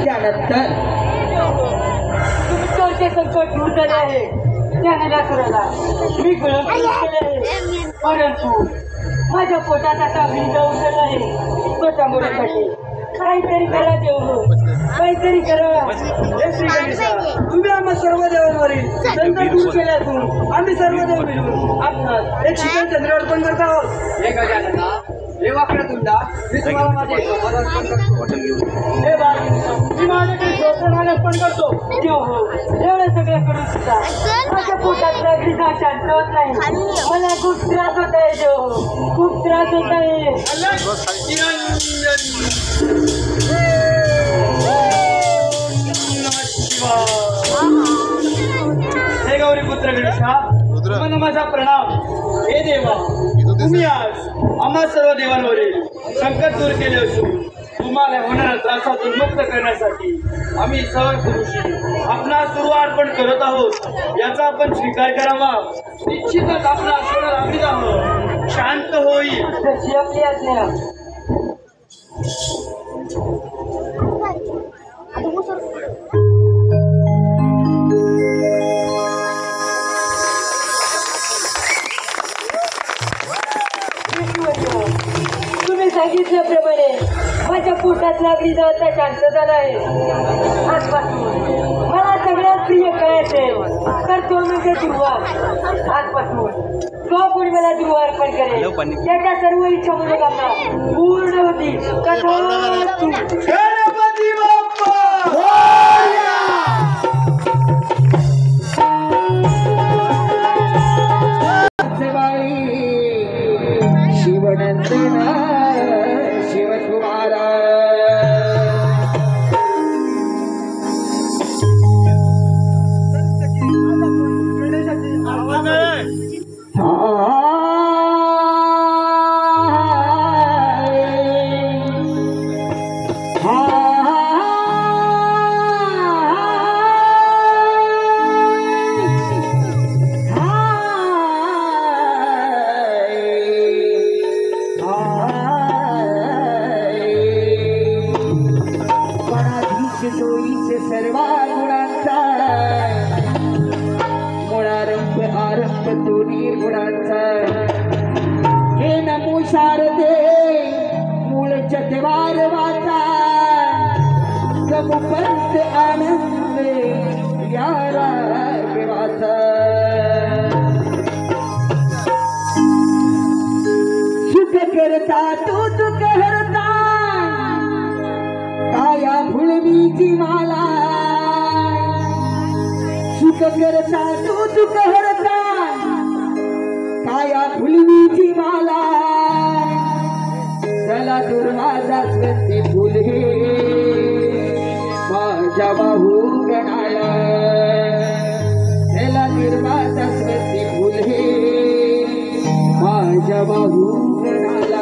त्यानंतर तुमचे संकट दूर झाले आहे त्या नरासुराला मी कळवून केले आहे परंतु माझ्या पोटात आता भिंड उठला आहे स्वतः मोडण्यासाठी काहीतरी करा देव काहीतरी करा श्री गणेशा तुम्ही आम्हा सर्व देवांवरील संकट दूर केल्यातून आम्ही सर्व देव मिळून आपणास एक शिकन चंद्र अर्पण करत आहोत हे गजानना देवाकडे तुला मी तुम्हाला माझे अर्पण करतो हे बाळ मी माझ्याकडे श्रोत्राने अर्पण करतो देव हो एवढं सगळं करून सुद्धा माझ्या पोटात लागली ना शांत होत नाही मला खूप त्रास होत आहे देव खूप त्रास होत आहे हे गौरी पुत्र गणेशा तुम्हाला माझा प्रणाम हे देवा तुम्ही आज आम्हा सर्व देवांवरील संकट दूर केले असून तुम्हाला होणाऱ्या त्रासातून मुक्त करण्यासाठी आम्ही सर्व पुरुषी आपला सुरुवात करत आहोत याचा आपण स्वीकार करावा निश्चितच आपला सोडा आम्ही आहोत शांत होईल जशी आपली आज्ञा तुम्ही सांगितल्याप्रमाणे माझ्या पोटात लागली जाता शांत झाला आहे आजपासून मला सगळ्यात प्रिय काय असेल तर तो म्हणजे दुर्वा आजपासून तो कोणी मला दुर्वा अर्पण करेल त्याच्या सर्व इच्छा मनोकामना पूर्ण होती तथास्तु. गणपती बाप्पा शिवनंदना शिवकुमारा हा हाच आनंद या रागवाचा सुख करता तो दुःख हरता काया फुलवीची माला सुख करता तो दुःख हरता काया फुलवीची माला चला दुर्वाजा स्वस्ती फुल हे माझ्या बाहू गणाला चला दुर्वाजा स्वस्ती फुल हे माझ्या बाहू गणाला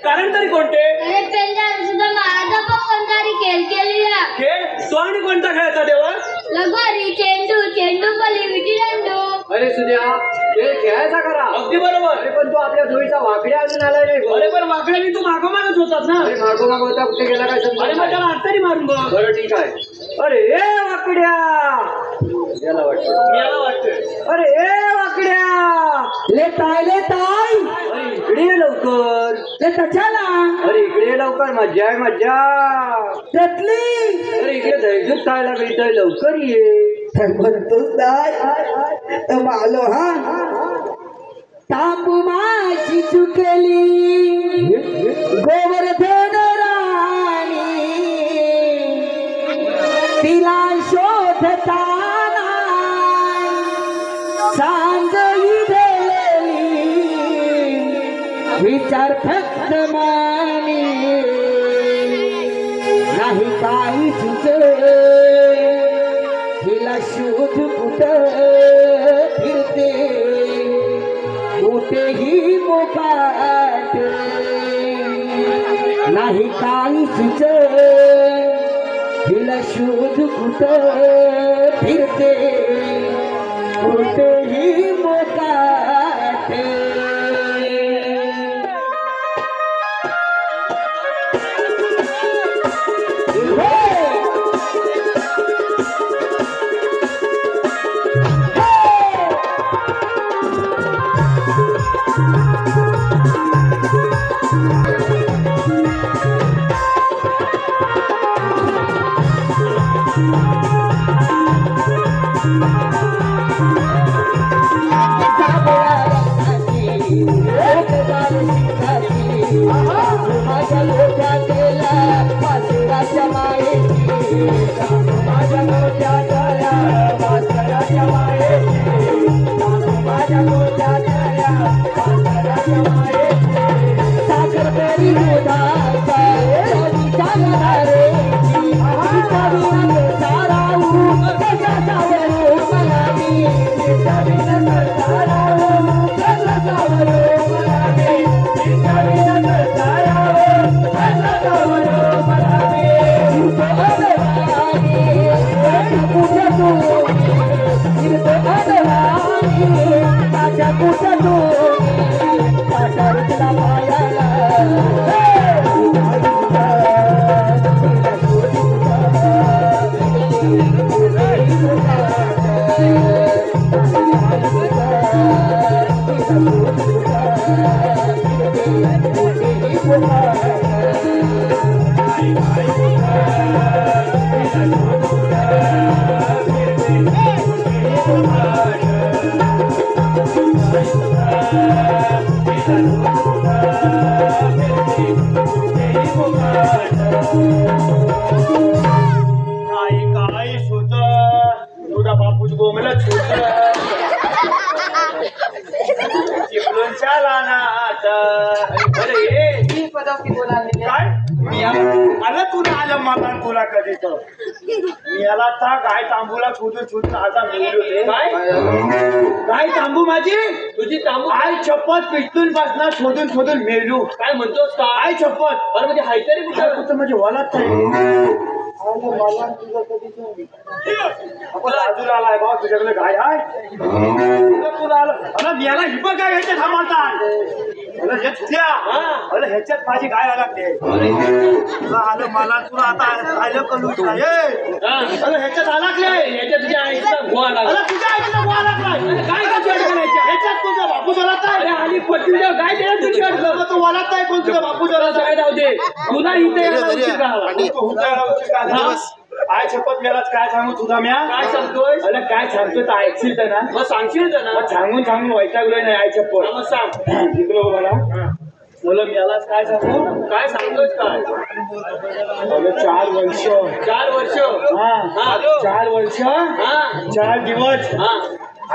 कारण तरी कोणते अरे पेंड्या सुद्धा महाराजा पण कोणतारी खेळ केलेला खेळ तो आणि कोणता खेळायचा देवा लगोरी चेंडू चेंडू पली विटी दांडू अरे सुद्या खेळ खेळायचा करा. अगदी बरोबर. अरे पण तू आपल्या जोडीचा वाकड्या अजून आलाय नाही. अरे पण वाकड्याने तू मागोमागच होतात ना. अरे मागोमाग होता कुठे गेला काय समजा. अरे मग त्याला आत्ताही मारून बघ. बरं ठीक आहे. अरे ए वाकड्या याला वाटतं. मला वाटतं. अरे ए वाकड्या लेताय अरे इकडे ये लवकर. ले कशाला अरे इकडे ये लवकर. मज्जा आहे मज्जा. त्यातली अरे इकडे दहीदूध खायला मिळतंय लवकर ये. तर म्हणतोस नाही तर आलो हा तांबू माझी चुकली गोवर्धन राणी तिला शोधताना सांग इधेली विचार फक्त मानी नाही काही सुचे हिला शोध कुठं फिरते कुठेही मोकाट नाही काही सुच हिला शोध कुठं फिरते कुठेही मोकाट काही सुच तुझा बापूच गोमलच सुच चिपळूणच्या लानात. अरे ही पदावती बोलाली. काय आलं तुला आलं मला तुला कधीच मी याला था गाय तांबूला शोधून आता मिळली होते. गाय तांबू माझी तुझी तांबू आय चप्पत पिस्तून पासना शोधून मेलू. काय म्हणतोस का? आय चप्पत अरे म्हणजे हायतरी कुठं म्हणजे वलात बाजूला आलाय भाऊ तुझ्याकडे गाय आहे तुला आलं अरे याला हिप काय ह्याच्यात थांबवतात ह्याच्यात माझी गाय लागते तुला आलं मला तुला आता खायला करू ह्याच्यात अडकले याच्या तुझ्या आईचा गोळा लागला. अरे तुझ्या आईचा गोळा लागलाय काय कशी अडकलायच्या ह्याच्यात तुझा बापू जळत अरे आली पट्टी जाऊ काय त्याला तुझी अडकलं. तू वळत नाही कोण तुझा बापू तुला जळत सगळं जाऊ दे. तुला इथे यायला उशीर राहावा. आय शपथ मेलाच काय सांगू तुझा म्या काय सांगतोय? अरे काय सांगतोय तर ऐकशील तर ना मग सांगशील तर ना. मग सांगून वैतागलोय नाही आय हा, शपथ मग सांग. जिंकलो मला मुलं मेलाच काय सांगू काय सांगतोय काय? अगं 4 वर्ष 4 वर्ष हा हा. 4 वर्ष हा 4 दिवस हा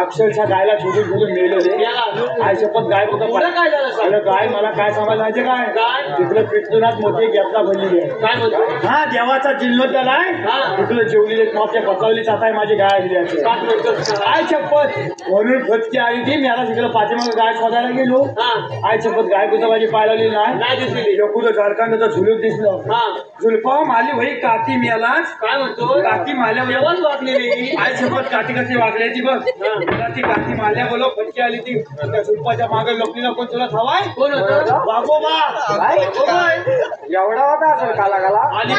अक्षरशः गायला शोधून मिळवले याला. आय शपथ गाय पुढं कुठं काय झालं सांग. अरे गाय मला काय सांगायला माहिती काय? काय तिथलं पितृनाथ मोठी घेतला बनलेली आहे काय म्हणतो? हा देवाचा जिल्होत्याल आहे हा. तिथलं जेवलेले मागच्या बसवलीच आता आहे माझी गाय आलेली आहे काय म्हणतोस काय? आय शपथ म्हणून फटकी आली ती मी आता तिकडे पाठीमागे गाय शोधायला गेलो हा आय शपथ गाय कुठं माझी पाळवली नाही नाही दिसली. कुठं झारखंडचं झुलूक दिसलं हा झुलपा माली भाई काठी मिळालाच काय म्हणतो? काठी माल्या देवाच वागलेली. आय शपथ काठी कशी वागल्याची बघ हा. तुला ती गाठी मारल्या बोलो फटकी आली ती त्या सुपाच्या मागे लोकलीला कोण तुला थावाय कोण होतं? वागोबा एवढा होता असेल काला काला आली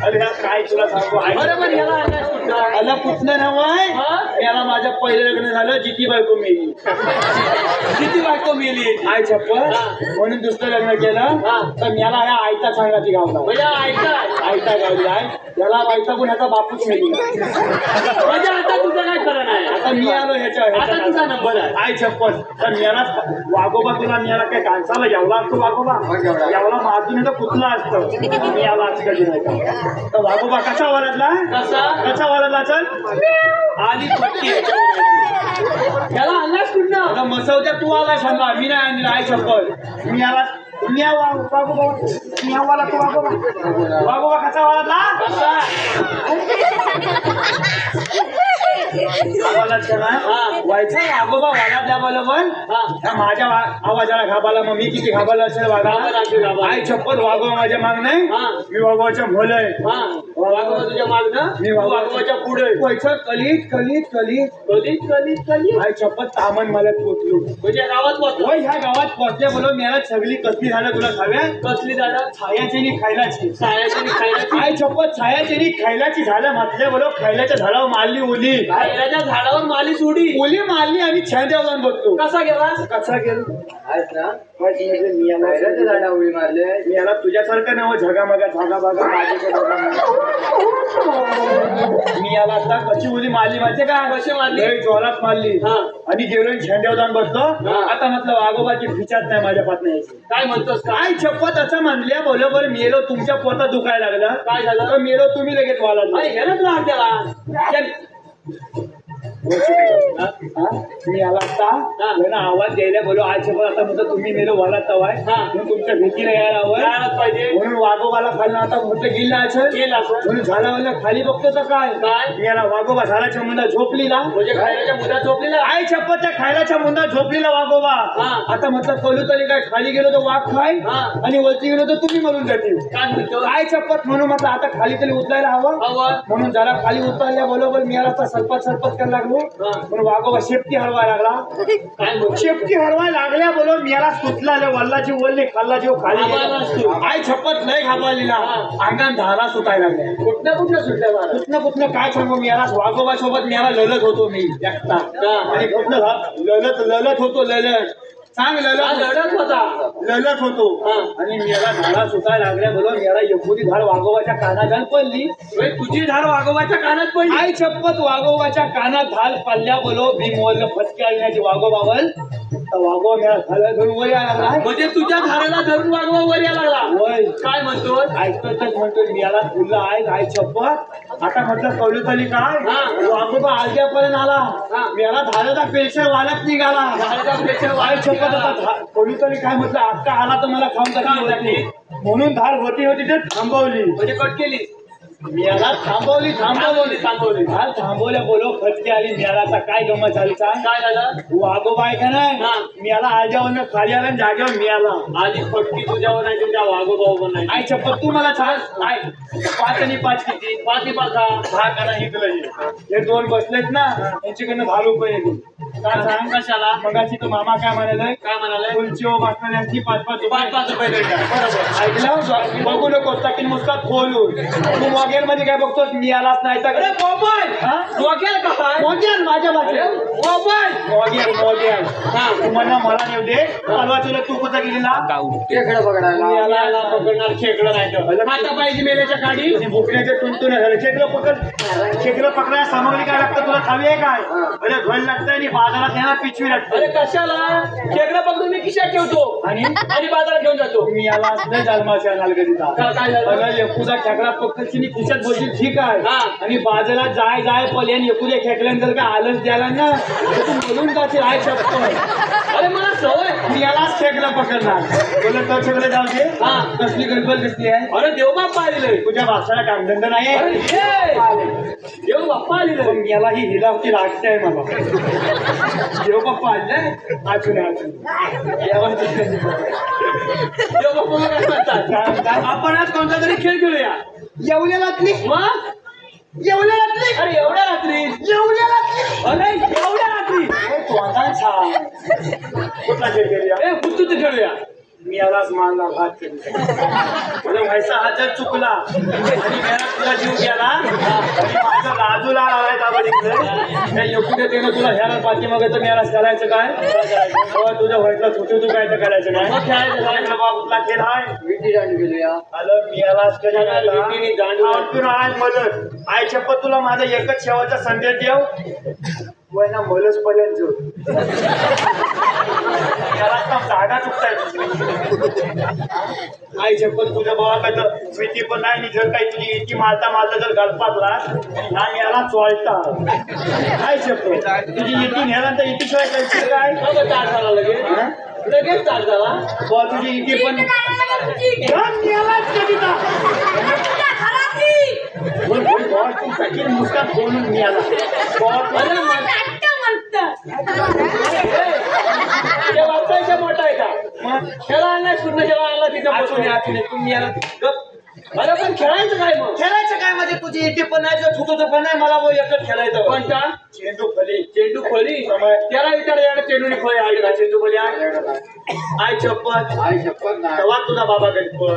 अरे काय तुला सांगू बरोबर याला अंदाज कुठला? आला कुठलं नाव आहे याला माझ्या पहिलं लग्न झालं जिती बायको मेली किती बायको मेली? आय छप्पर म्हणून दुसरं लग्न केलं तर याला या आयता सांगाची गावला म्हणजे ऐका आयता गावली आहे याला माहिती पण ह्याचा बापूच मेली म्हणजे आता तुझं काय खरं नाही. आता मी आलो आता तुझा नंबर आहे. आय छप्पर तर याला वागोबा तुला मी याला काय कांसाला यावला असतो वागोबा यावला मातून तर कुठला असतं मी याला आज कधी नाही का तर वागोबा कसा वरदला कसा वरदला चल आली पट्टी याला अंदाज कुठला? आता मसवत्या तू आला सांगा मी नाही आणला आय छप्पर मी याला मी वागोबा मी वाला तू वागोबा वागोबा कसा वरदला व्हायचं वागोबा वाला द्या बरोबर माझ्या आवाजाला घाबाला मग मी किती घाबाला असेल वागा आई छप्पन वागोबा माझ्या माग नाही मी वागोबाच्या भोल आहे वागोबा तुझ्या मागणं मी वागोबाच्या पुढे व्हायचं कलीत कलीत कलीत कधीच कधीच कधी आई छप्पन तामन मला पोचलो म्हणजे गावात पोहोचलो. होय ह्या गावात पोचल्या बोलो मला सगळी कसली झालं तुला खाव्या कसली झालं? छायाची आणि खायलाची सायाची खायला आई छप्पन छायाची आणि खायलाची झालं म्हटल्या बोलो खायलाच्या झाडावर मारली ओली खायलाच्या झाडावर माली सोडी ओली मारली आणि छांद्यावर जाऊन बघतो कसा गेला? कसा गेलो आहेस ना मी झाडा उडी मारले याला तुझ्यासारखं नाव झगामगा झागाबागा मी याला आता कशी उली मारली माहितीये का कशी मारली? लय जोरात मारली आणि गेलो झेंड्यावर जाऊन बसतो आता म्हटलं वागोबाची फिचात नाही माझ्या पात नाही काय म्हणतोस? काय शपथ असं म्हणल्या बोल बरं मेलो तुमच्या पोटात दुखायला लागलं काय झालं? तर मेलो तुम्ही लगेच वाला गेलं तुला त्याला मी आला आता आवाज द्यायला बोलो आज शपथ आता म्हटलं तुम्ही मेलो वाला तवाय म्हणून तुमच्या भीतीला यायला हवं पाहिजे म्हणून वाघोबाला खाल्ला आता म्हटलं गेला असेल म्हणून झाला म्हणलं खाली बघतो तर काय मी याला वाघोबा झाडाच्या मुंदा झोपलीला म्हणजे खायलाच्या मुद्दा झोपलेला आई शपथ त्या खायलाच्या मुंदा झोपलीला वाघोबा आता म्हटलं कलू तरी काय खाली गेलो तर वाघ खाय आणि वरती गेलो तर तुम्ही मरून जातील काय म्हणतो? काय शपथ म्हणून म्हटलं आता खाली तरी उतरायला हवं म्हणून जरा खाली उतरल्या बरोबर मी याला सरपत करायला लागलो पण वाघोबा शेपटी हरवायला लागला काय शेपटी हरवायला लागल्या बोलो मी याला सुटला वल्लाची वल्ली खाल्ला जेव खाली आई छप्पत लय घाबरलेला अंगात धारा सुटायला लागल्या कुठनं सुटल्या कुठनं काय सांगू मी याला वाघोबा सोबत मी याला ललत होतो मी एकटा आणि कुठनं ललत होतो ललत सांग लढत होता ललत होतो आणि मेला झाडा सुटायला लागल्या बोलो मेला एकुदी धाड वाघोबाच्या कानात घाल पडली तुझी धाड वाघोबाच्या कानात पडली आई छप्पत वाघोबाच्या कानात धाल पडल्या बोलो भीमवल फटके आणण्याची वाघोबावर वाघोबा मेला झाला धरून वर यायला लागला म्हणजे तुझ्या धाराला धरून वाघोबा वर यायला लागला होय काय म्हणतो? ऐकतच म्हणतो मी याला फुलला आहे आई छप्पत आता म्हटलं कळू तरी काय वाघोबा आलग्यापर्यंत आला मी याला धाराचा पेशर वालत निघाला आई छप्पत कोणी तरी काय म्हटलं अक्का आला तर मला खाऊन टाकली म्हणून धार होती ते थांबवली म्हणजे कट केली मी याला थांबवली धार थांबवल्या बोलो फटके आली मी याला आता काय गमत झाली सांग काय झालं? वाघोबा आहे का नाही मी याला आजावर खाली आला जागेवर मी आला आधी फटकी तुझ्यावर नाही तुझ्या वाघोबावर नाही आई छप्पत तू मला सांग काय 5 आणि 5 किती 5 10 करा हे दोन बसलेत ना यांच्याकडनं 10 रुपये येतील काय सांग कशाला? मगाशी तो मामा काय म्हणालाय काय म्हणाले? तुमची बसणाऱ्यांची 5-5 रुपये देतात. बरोबर ऐकलं बघू नको टाकीन मुस्कात खोलून तू मॉगेल मध्ये काय बघतोस मी आलाच नाही तर मोबाईल काय मॉगेल माझ्या भाषेत मोबाईल मॉगेल तुम्हाला मला नेऊ दे परवाचीला तू कुठं गेलेला खेकडं पकडायला पकडणार खेकडं नाही तर आता पाहिजे मेल्याच्या काढी भुकण्याचे टुनटुन झाले खेकडं पकडायला सामग्री काय लागतं तुला खावी आहे काय अरे घोल लागतं आणि बाजारात त्यांना पिशवी लागते अरे कशाला? खेकडं पकडून मी खिशात ठेवतो आणि बाजारात घेऊन जातो मी याला असलं जन्माच्या नालगडीचा काय झालं? एकुदा खेकडा पकडची खिशात बोलशील ठीक आहे आणि बाजारात जाय पल्यान एकुद्या खेकड्यान जर का आलंच द्यायला ना तू बोलून जाशील आय शप्पथ अरे मला सवय मी यालाच खेकडा पकडणार बोलत तर सगळं जाऊ दे कसली गडबड दिसली आहे अरे देवबाप्पा आलेलं तुझ्या भाषाला कामधंद नाही देवबाप्पा आलेलं याला ही हिलावती लागते आहे मला देव बाप्पा आले अजून आपण आज कोणता तरी खेळ खेळूया एवढ्या रात्री मग एवढ्या रात्री अरे एवढ्या रात्री एवढ्या रात्री अरे एवढ्या रात्री कुठला खेळ खेळूया कुठून खेळूया मी आलाच मानला भात केली तुला व्हायचा हा जर चुकला आणि मेरा तुला जीव गेला आणि माझं बाजूला आलाय योग्य त्यानं तुला ह्याला पाठीमागे तर मेराच करायचं काय तुझ्या व्हायला छोटू तू काय तर करायचं नाही खेळायचं काय बाबा कुठला खेळ आहे विटी दांडू गेलूया आलं मी आलाच मदत आई शपथ तुला माझा एकच शेवटचा संदेश देव वयना मलच पर्यंत जागा चुकताय आई शपथ तुझ्या बाबा तर स्वीटी पण नाही जर काही तुझी इतकी मारता मारता जर गलपातला ह्या याला चोळता आई शपथ तुझी इतकी नेल्यानंतर इतकीशिवाय काही काय चार झाला लगेच चार झाला बुवा तुझी इतकी पण मुस्कान बोलून मिळाला मोठा आहे का मग खेळा आणला पूर्ण जेव्हा आणला तिथं बसून याची तुम्ही याला मला पण खेळायचं काय मग खेळायचं काय म्हणजे तुझी इथे पण नाही जो छुटतो पण नाही मला एकच खेळायचं कोणता चेंडू फली त्याला विचार चेंडूने फळी आहे का चेंडू फली आई शपथ तेव्हा तुझा बाबा कधी फळ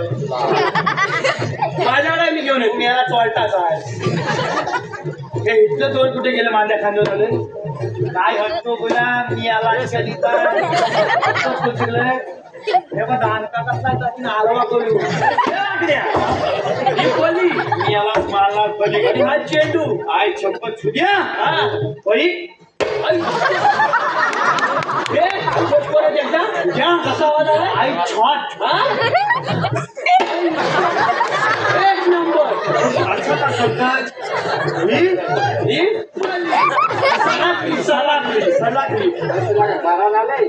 माझ्याकडे मी घेऊन येतो मी याला चोळटाच आहे हे इथलं दोन कुठे गेलं माझ्या खांद्यावर झालं काय हटतो बोला मी याला हे बघ आणता कसला आलोवा करू मी याला मारला कधी हा चेंडू आई शपथ छुद्या बरी कसा आवाज आला आई छॉट एक नंबर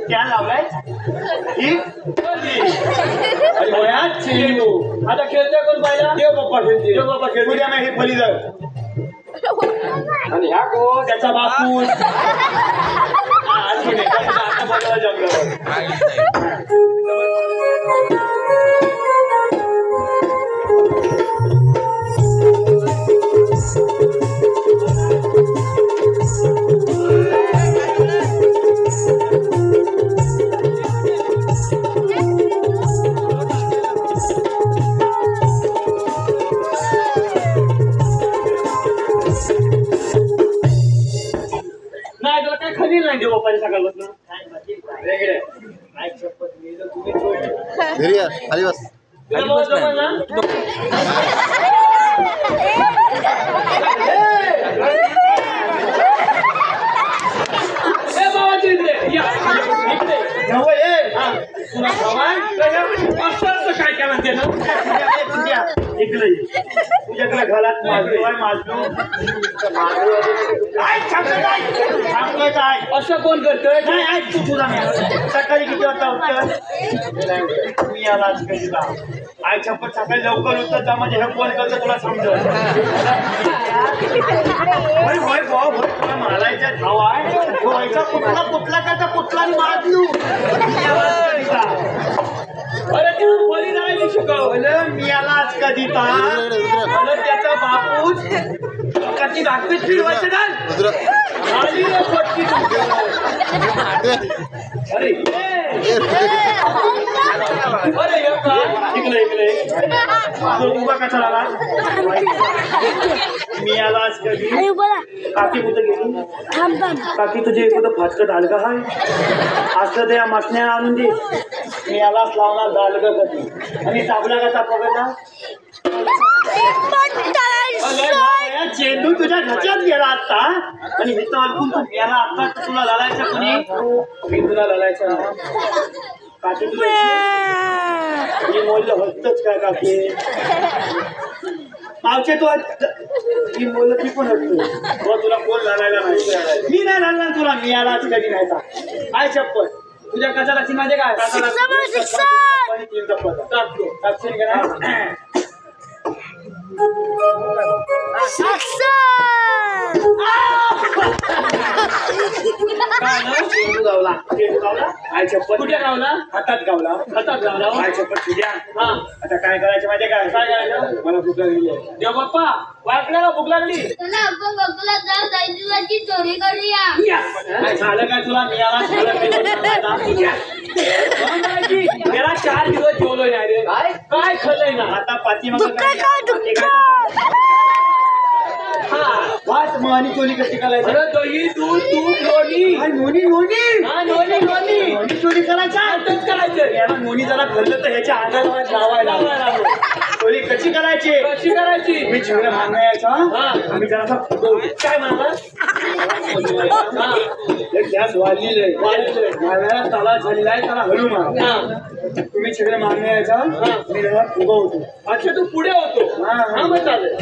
क्या लावलाय चेंडू आता खेळतोय कोण पाहिला देव बाप्पा खेळतो हे फली जाऊ आणि ह्या को त्याचा बापूस आता बघायला जमलं खाली बस काय काय म्हणते ना तुझ्याकडे घरात असं कोण करतोय तू तुझा सकाळी किती वाजता उठत मी याला आई छप्पत सकाळी लवकर उठत जा म्हणजे हे कोण करतं तुला समजत तुला मारायचा धावा आहे कुठला त्याचा कुठला मारलू अरे तू बोली नाही शिकवलं मी याला आज कधी त्याचा बापूस कधी दाखवीत फिरवायचं अरे इकडे उभा कसा आला मी याला आज कधी काकी कुठं गेली काकी तुझे कुठं फाटकट आलगा हाय असं त्या मासण्या आणून दे मी यालाच लावणार दालग कधी आणि चाबला कसा पकडला चेंडू तुझ्या घरच्यात गेला आता आणि मी तर अडकून तू याला आता तुला लढायचं कोणी मी तुला लढायचं काकी तुला मी बोललं होतच काय काकी मावचे तू मी बोललं ती पण हटतो तुला कोण लढायला नाही मी नाही लढणार तुला मी याला कधी नाही का काय चप्पल तुझ्या कसा लक्षी माझे काय गावला काय चप्पल कुठे गावला हातात गावला हातात गावला काय चप्पल तुझ्या हा आता काय करायचं माहिती काय काय करायचं मला भूक लागली आहे. देव बाप्पा वाकड्याला भूक लागली चला आपण बघूला जाऊ दैनिकाची चोरी करूया. काय झालं काय तुला मी आला गेला 4 दिवस जेवलोय नाही रे काय खाल्लंय ना आता पाठीमागं काय हा वाट मग आणि चोरी कशी करायची अरे दही दूध तूप लोणी नोनी नोनी हा लोणी लोणी नोनी चोरी करायचा आताच करायचं याला नोनी जरा भरलं तर ह्याच्या अंगाला लावायला चोरी कशी करायची कशी करायची मी चिवडा मागायचा हा. आम्ही जरासा फुटो काय म्हणा गॅस वाढलेलं आहे मागायला ताला झालेला आहे त्याला हलू मार तुम्ही चिवडा मागण्याचा मी जरा फुगवतो अच्छा तू पुढे होतो हा. हा मग चालेल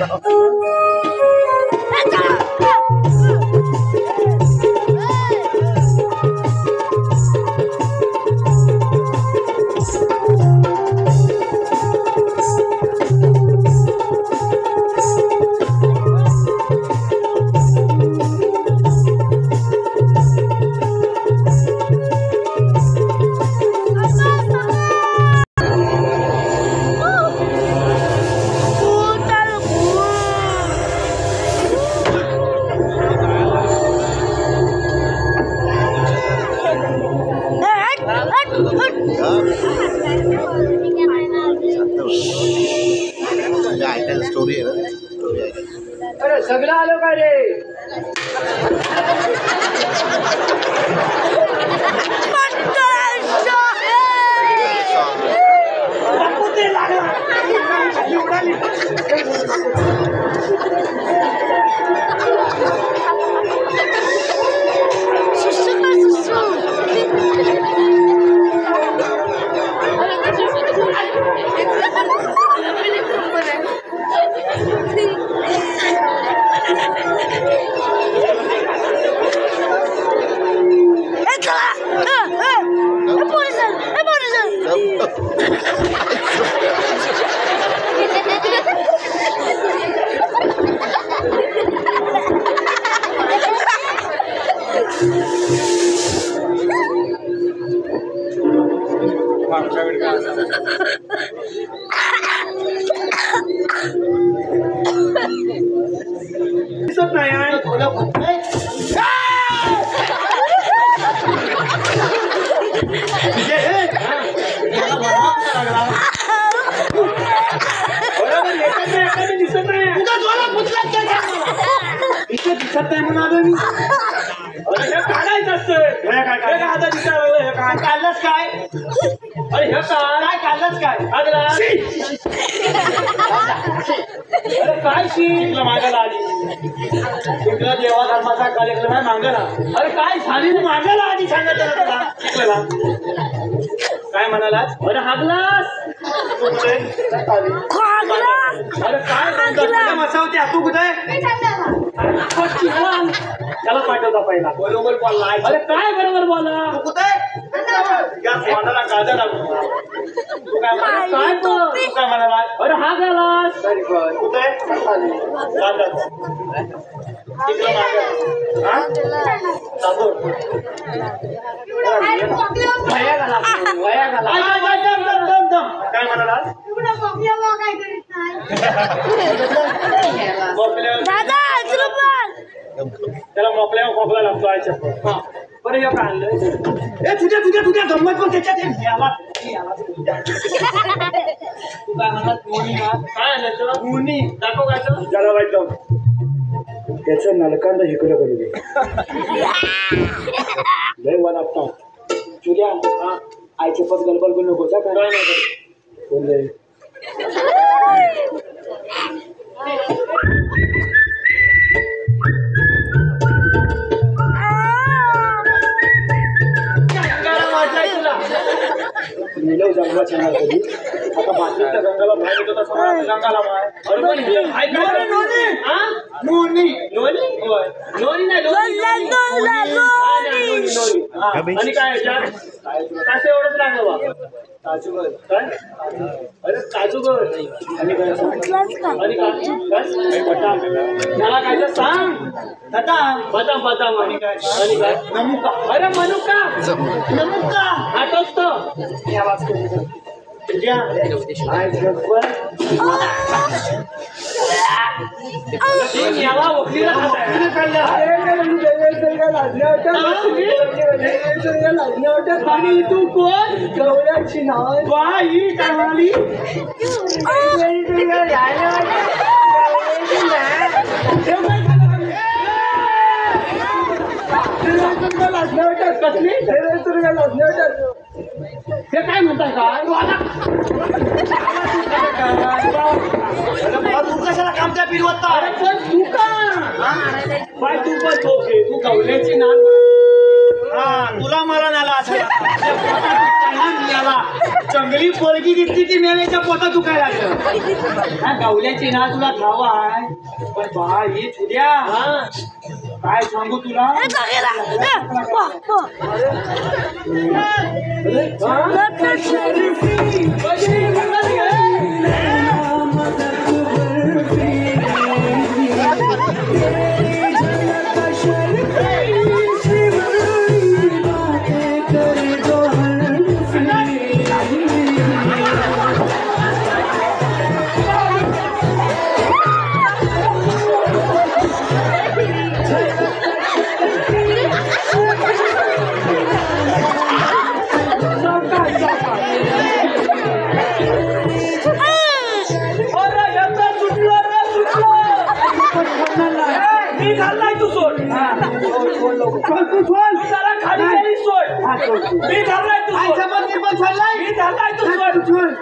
ऐकायला स्टोरी आहे ना स्टोरी ऐकायची अरे सगळं आलो का रे दिसत नाही आणि थोडं फुटलंय. तुझे हे? मला बनवावा लागला. बरोबर येतात नाही, एखादं दिसत नाही. तुझा डोळा फुटला काय झालं? इथे दिसत नाही म्हणून आलो मी. अरे हे काढायचं असतं हे काय हे काय आता दिसायला लागलं हे काय काढलंच काय अरे हे काय काढलंच काय आगला अरे काय शी इकडं मागायला आली इकडं देवा धर्माचा कार्यक्रम आहे मागायला अरे काय झाली तू मागायला आधी सांगत होता तुला इकडला. काय म्हणालास अरे हागलास तू कुठे अरे काय कुठे मसावते तू कुठे त्याला पाठवता पहिला बरोबर बोलला अरे काय बरोबर बोला तू कुठे या तोंडाला काळजा लागू तू काय म्हणाला काय तो तू काय म्हणाला अरे हागलास कुठे तिकडं मागं. हा? चालू. वया घाला वया घाला काय म्हणाला त्याला मोकल्यावर खोकला लागतो आयच्या बरं हे काय आणलं ए तुझ्या गंमत पण त्याच्यात हे याला तू काय म्हणत मोनी काय आणलं तुला मुनी दाखव काय तो त्याला वाईट त्याचं नलकांदा इकडं करू दे लय वाटतं तुझ्या आईचे पद गलबल करू नको काय कोण जाईल मिळव जंगला छान कधी आता बाटलीच्या गंगाला बाहेर येतो तसं गंगाला बाहेर अरे पण हे ऐका नोनी हा नोनी लोणी होय लोणी नाही लोणी हा. आणि काय याच्यात कसं एवढंच लागलं बा काजूगर काय अरे काजूगर आणि काय आणि काय बटाम त्याला काय तर सांग बटाम बदाम बदाम आणि काय नमुका अरे मनुका आठवतो आणि तू कोण गवळ्याची नाव बाई कामाली कसली हे काय म्हणताय काय तू कशाला कामच्या पिरवता पण तू का बाय तू पण तू गवल्याची ना तुला मला नाला असं जंगली पोरगी दिसली की मेल्याच्या पोटात दुखायला लागलं गवल्याची ना तुला ठाव आहे पण बाई छुद्या काय सांगू तुला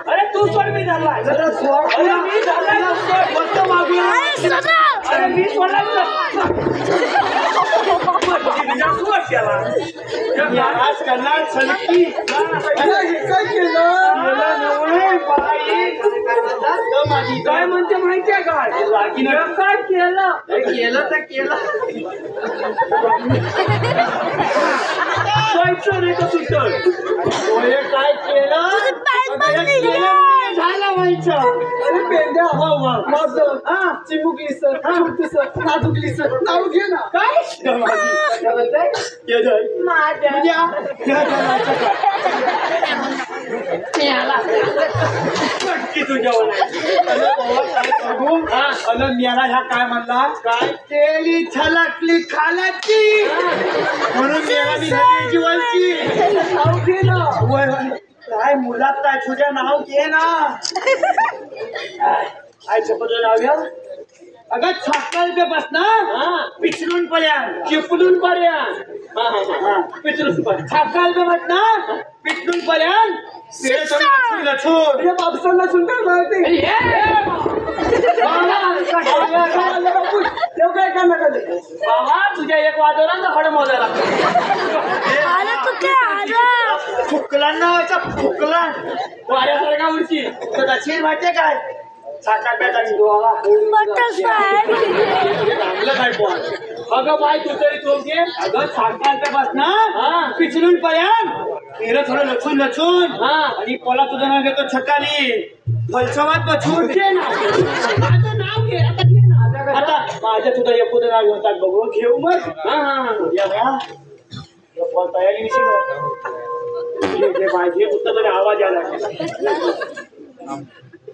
अरे तू सोड मी धरलाय अरे मी सोडला करणार सलकी काय म्हणते माहितीये काय काय केलं केलं तर केलं रे कसं काय केलं झालं व्हायचं चिमुकली सर नाजुकली सर नाव घे ना काय तुझ्या ह्या काय म्हणला काय केली छलकली खालाची म्हणून जीवाची नाव घे ना काय मुलात काय तुझ्या नाव घे ना आईच्या पत्र नाव अगं छाकल पे बस ना पिछलून पड्या चिपलून पड्या पिछलून पड्या छाकल पे बस ना पिछलून पड्या बापसाला सुंदर मारते बाबा तुझ्या एक वाजवला ना हड मोजायला फुकला नावाचा फुकला वाऱ्यासारखा उडची दक्षिण माहितीये काय साखा प्याचा अगं बाय तू तरी चोप घे अगं साखा बस ना पिछलून पर्यंत हिरं थोडं लचून लचून आणि पोला तुझं नाव घेतो छकाली फलसवात बचून घे ना माझं नाव घे आता घे ना आता माझ्या तुझं एकूण नाव घेतात बघू घेऊ मग तयारी विषय माझे पुस्तक आवाज आला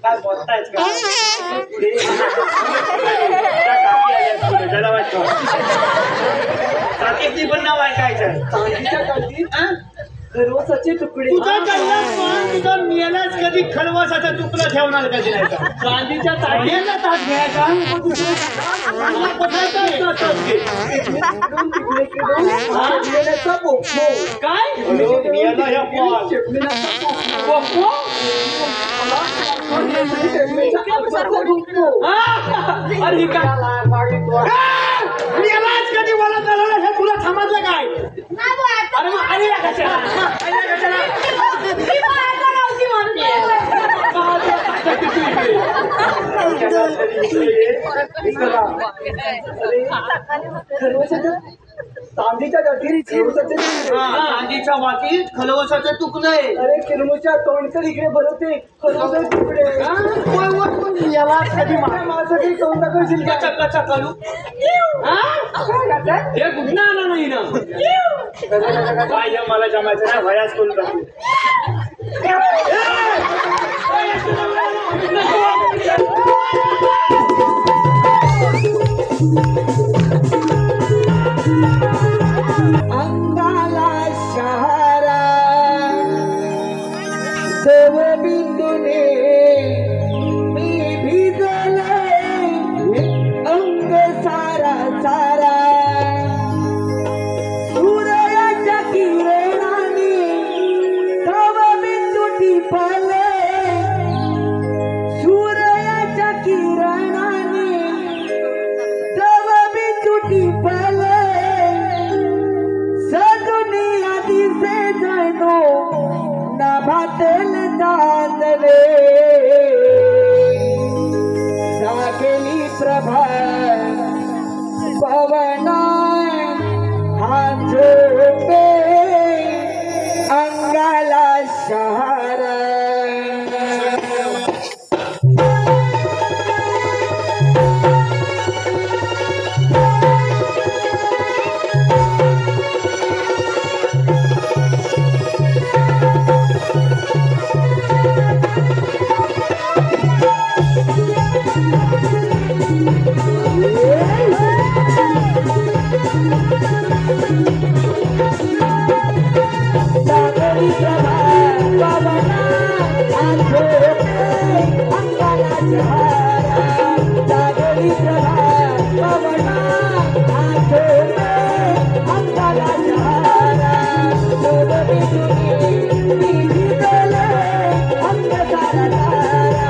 काय बोलतायच का काकीची पण नाव ऐकायचं खरवसाचे तुकडे तुझा मेलाच कधी खरवसाचा तुकडा ठेवणार कधी नाही का गांधीच्या ताट्याचा ताट घ्यायचा काय अरे कधी मला चालवलं हे तुला समजलं काय अरे मग आली चांदीच्या गाठी खलवसाचे तुकडे. चांदीच्या वाटीत खलवसाचे तुकडे. अरे किरमुच्या तोंडकर इकडे भरवते खलवसाचे तुकडे. याला कधी माझ्यासाठी करून दाखवशील का? कचा कलू हे कुठं आलं नाही ना काय मला जमायचं नाही भयास करून टाकू. अंगाला शहारा देव बिंदुने मी भिजले अंग सारा सारा सूर्याच्या किरणाने तव बिंदू टिपले सूर्याच्या किरणाने तव बिंदू टिपले सजुनिया दिसे जणू नभातेल चांदले जागेली प्रभा पवना हा झोपे अंगाला शहारा. जागेली प्रभा पवना हा झोपे अंगाला शहारा. जागेली प्रभा पवना हा झोपे अंगाला शहारा. जोडवी तुझी मी भिजले अंग सारा सारा.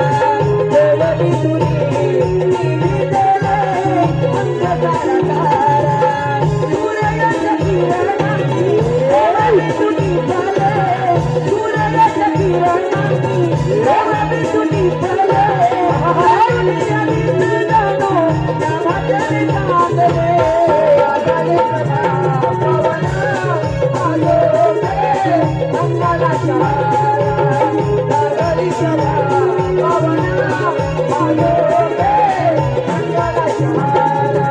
जोडवी तुझी मी भिजले अंग सारा सारा. सूर्याच्या किरणांनी देवाने तुझी फले. सूर्याच्या किरणांनी देवाने तुझी फले. दुनिया दिसे जणू नभातेल चांदले. जागेली प्रभा पवना हा झोपे अंगाला शहारा. जागेली प्रभा पवना हा झोपे अंगाला शहारा.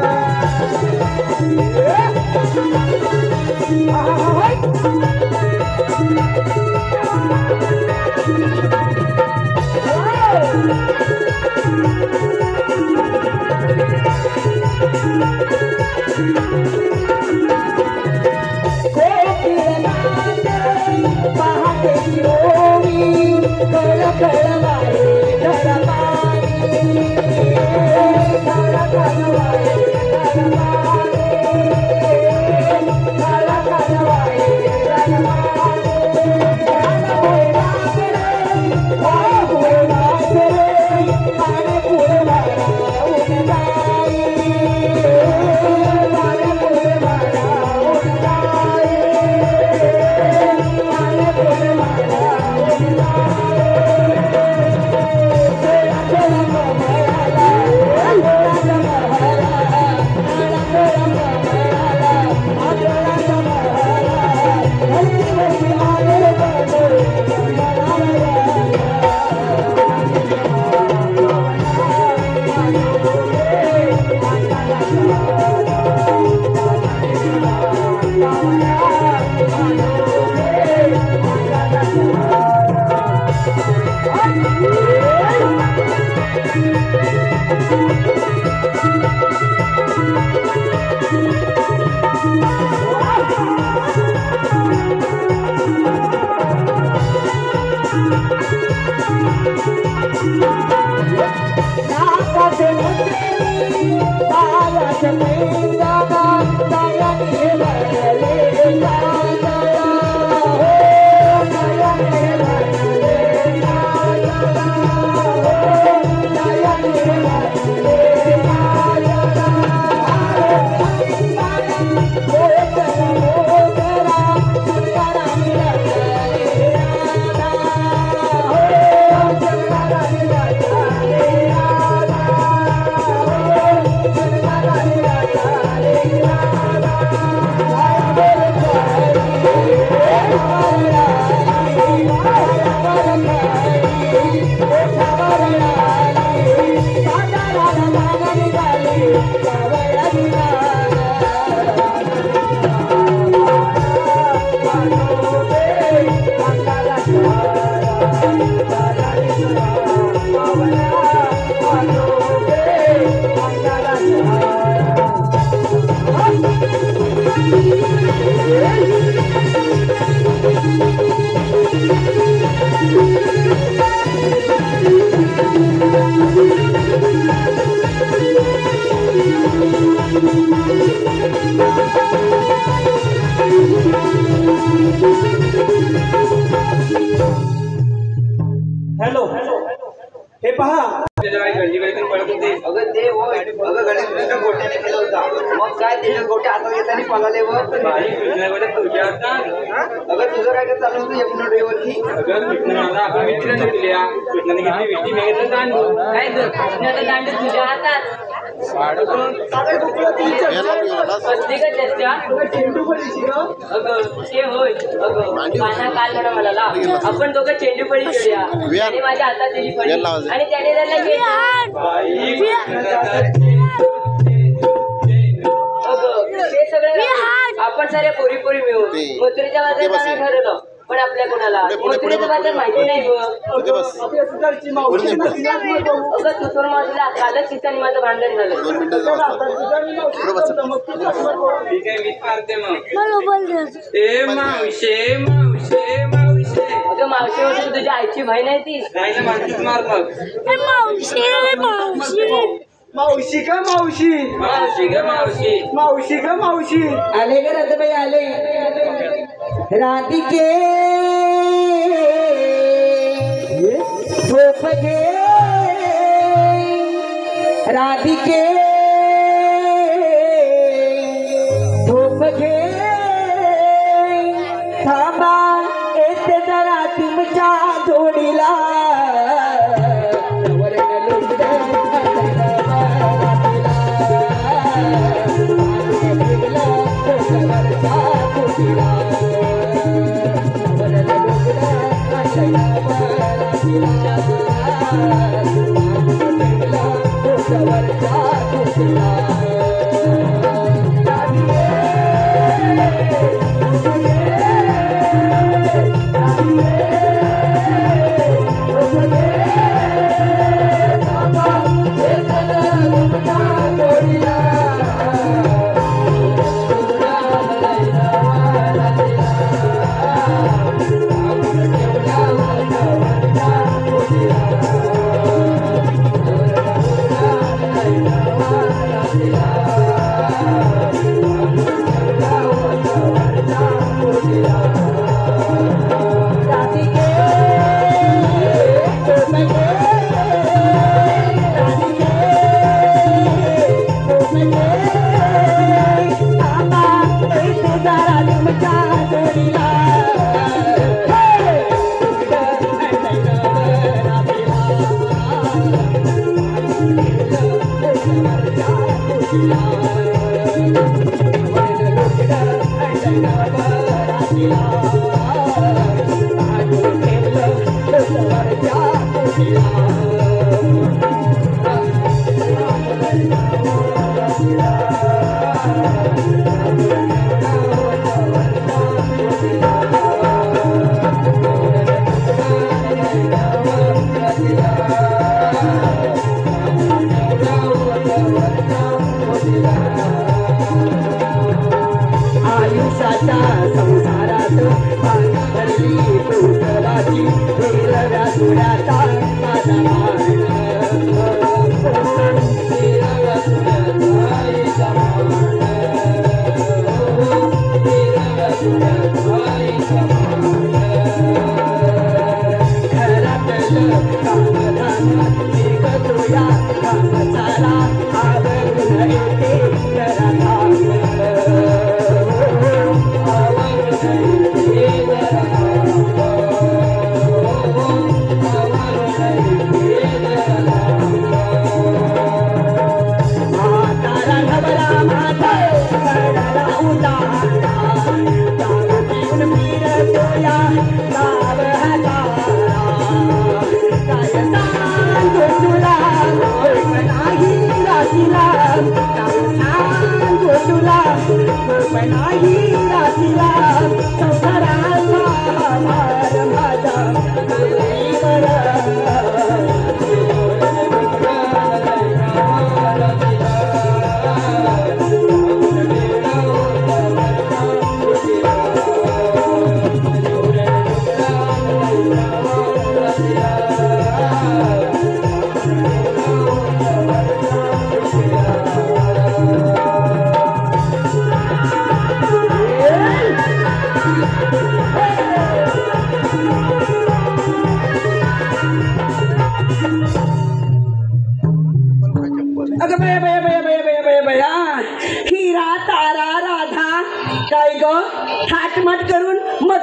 पहाटेची ओवी कळ कळवाए धरमानी. कळ कळवाए धरमानी. कळ कळवाए धरमानी. होय नाचरे होय नाचरे पाणी पुढे वारा ऊन जाई. पाणी पुढे वारा ऊन जाई. पाणी पुढे वारा ऊन जाई. पहा अगं ते होय अगं गणेश कृष्ण गोट्याने केलं होता मग काय त्याच्या गोट्या हातात घेताना पळाले व अगं तुझं काय काय चालू होतं यमुना ड्रायव्हरची काय ग कृष्णाचा दांडू तुझ्या हातात बसली का चर्चा अगं ते होय अगं पाना काल म्हणा मला आपण दोघं चेंडू पडी खेळूया आणि माझ्या हातात दिली पडी आणि त्याने त्याला ते सगळं आपण साऱ्या पोरी पोरी मिळून मथुरेच्या बाजारात ठरवलं पण आपल्या कोणाला मथुरेचं बाजार माहिती नाही अगं तुझं माझ्या कालच तिचं माझं भांडण झालं अगं मावशी होती तुझ्या आईची बहीण आहे ती मावशी का मावशी मावशी का मावशी आले ग रथबाई आले राधिके झोप घे राधिके झोप घे थांबा येते जरा तुमच्या जोडीला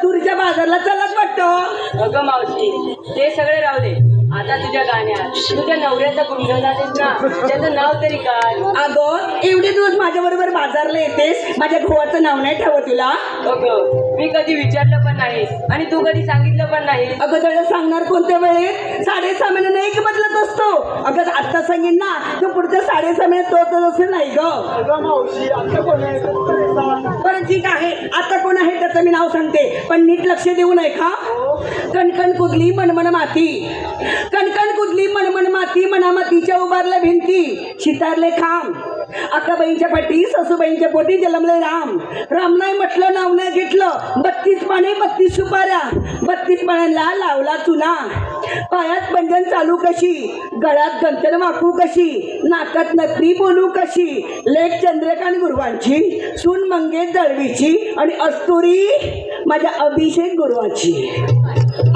मथुरीच्या बाजारला चालत वाटतं. अगं मावशी ते सगळे राहू दे. आता तुझ्या गाण्यात तुझ्या नवऱ्याचा गुणगान आहेस ना, त्याचं नाव तरी काय? अगं एवढे दिवस माझ्या बरोबर बाजारला येतेस, माझ्या भावाचं नाव नाही ठेवत तुला? अगं मी कधी विचारलं पण नाही आणि तू कधी सांगितलं पण नाही. अगं तुला सांगणार कोणत्या वेळेत? 6.5 महिन्याने एक बदलत असतो. अगं आता सांगेन ना, तू पुढच्या 6.5 महिन्यात तो असेल नाही ग. अगं मावशी आता कोण आहे बरं ठीक आहे, आता कोण आहे त्याचं मी नाव सांगते, पण नीट लक्ष देऊ नये का? कणकण कुदली मनमन माती, कणकण कुदली मनमन माती, मनामातीच्या उभारल्या भिंती, शितारले खांब. अक्काबाईंच्या पाठी सासूबाईंच्या पोटी जन्मले राम. राम नाही म्हटलं, नाव नाही घेतलं. 32 पाने 32 सुपाऱ्या, 32 पाण्यांना लावला चुना. पायात पंजन चालू कशी, गळ्यात गंतन वाकू कशी, नाकात नथनी बोलू कशी. लेक चंद्रकांत गुरुवांची, सून मंगेश दळवीची आणि अस्तुरी माझ्या अभिषेक गुरुवाची.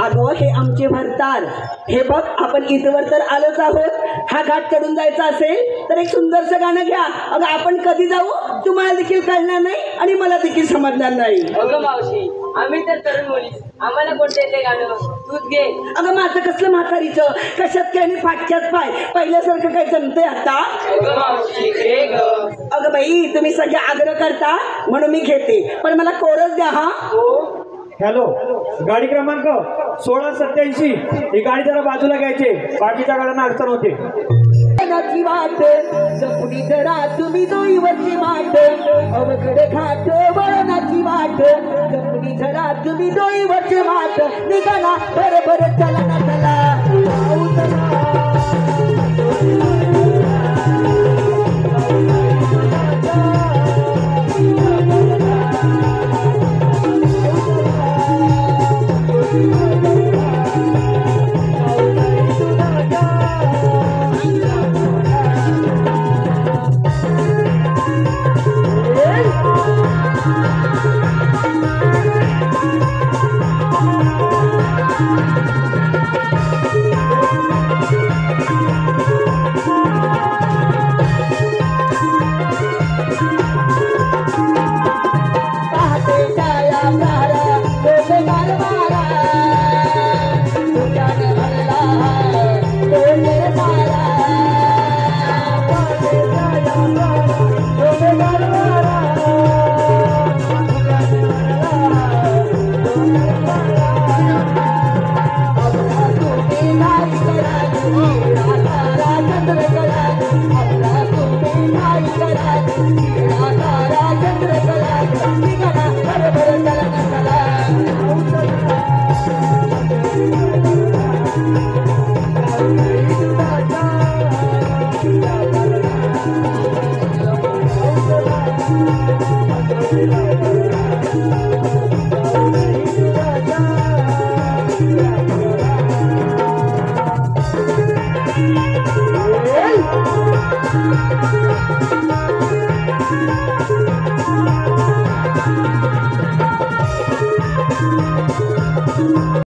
अगं हे आमचे भरतार. हे बघ आपण इथवर तर आलोच आहोत. हा घाट चढून जायचा असेल तर एक सुंदरसं गाणं घ्या. अगं आपण कधी जाऊ तुम्हाला देखील कळणार नाही आणि मला देखील समजणार नाही. अगं मावशी आम्ही तर तरुण मुली, आम्हाला कोणते येते गाणं, तूच घे. अगं माझं कसलं म्हातारीचं, कशात काय आणि फाटक्यात पाय, पहिल्यासारखं काय जमतंय आता? अगं मावशी घे ग. अगं बाई तुम्ही सगळे आग्रह करता म्हणून मी घेते, पण मला कोरस द्या. हा हॅलो, गाडी क्रमांक 1687. ही गाडी जरा बाजूला घ्यायची, बाकीच्या गाड्यांना अडचण होते. नाची वाट जपुनी जरा तुम्ही दोईवरची माट, अवघड घाट वळणाची वाट, जपुनी जरा तुम्ही दोईवरची माट. निघाला बरोबर चला ना चला.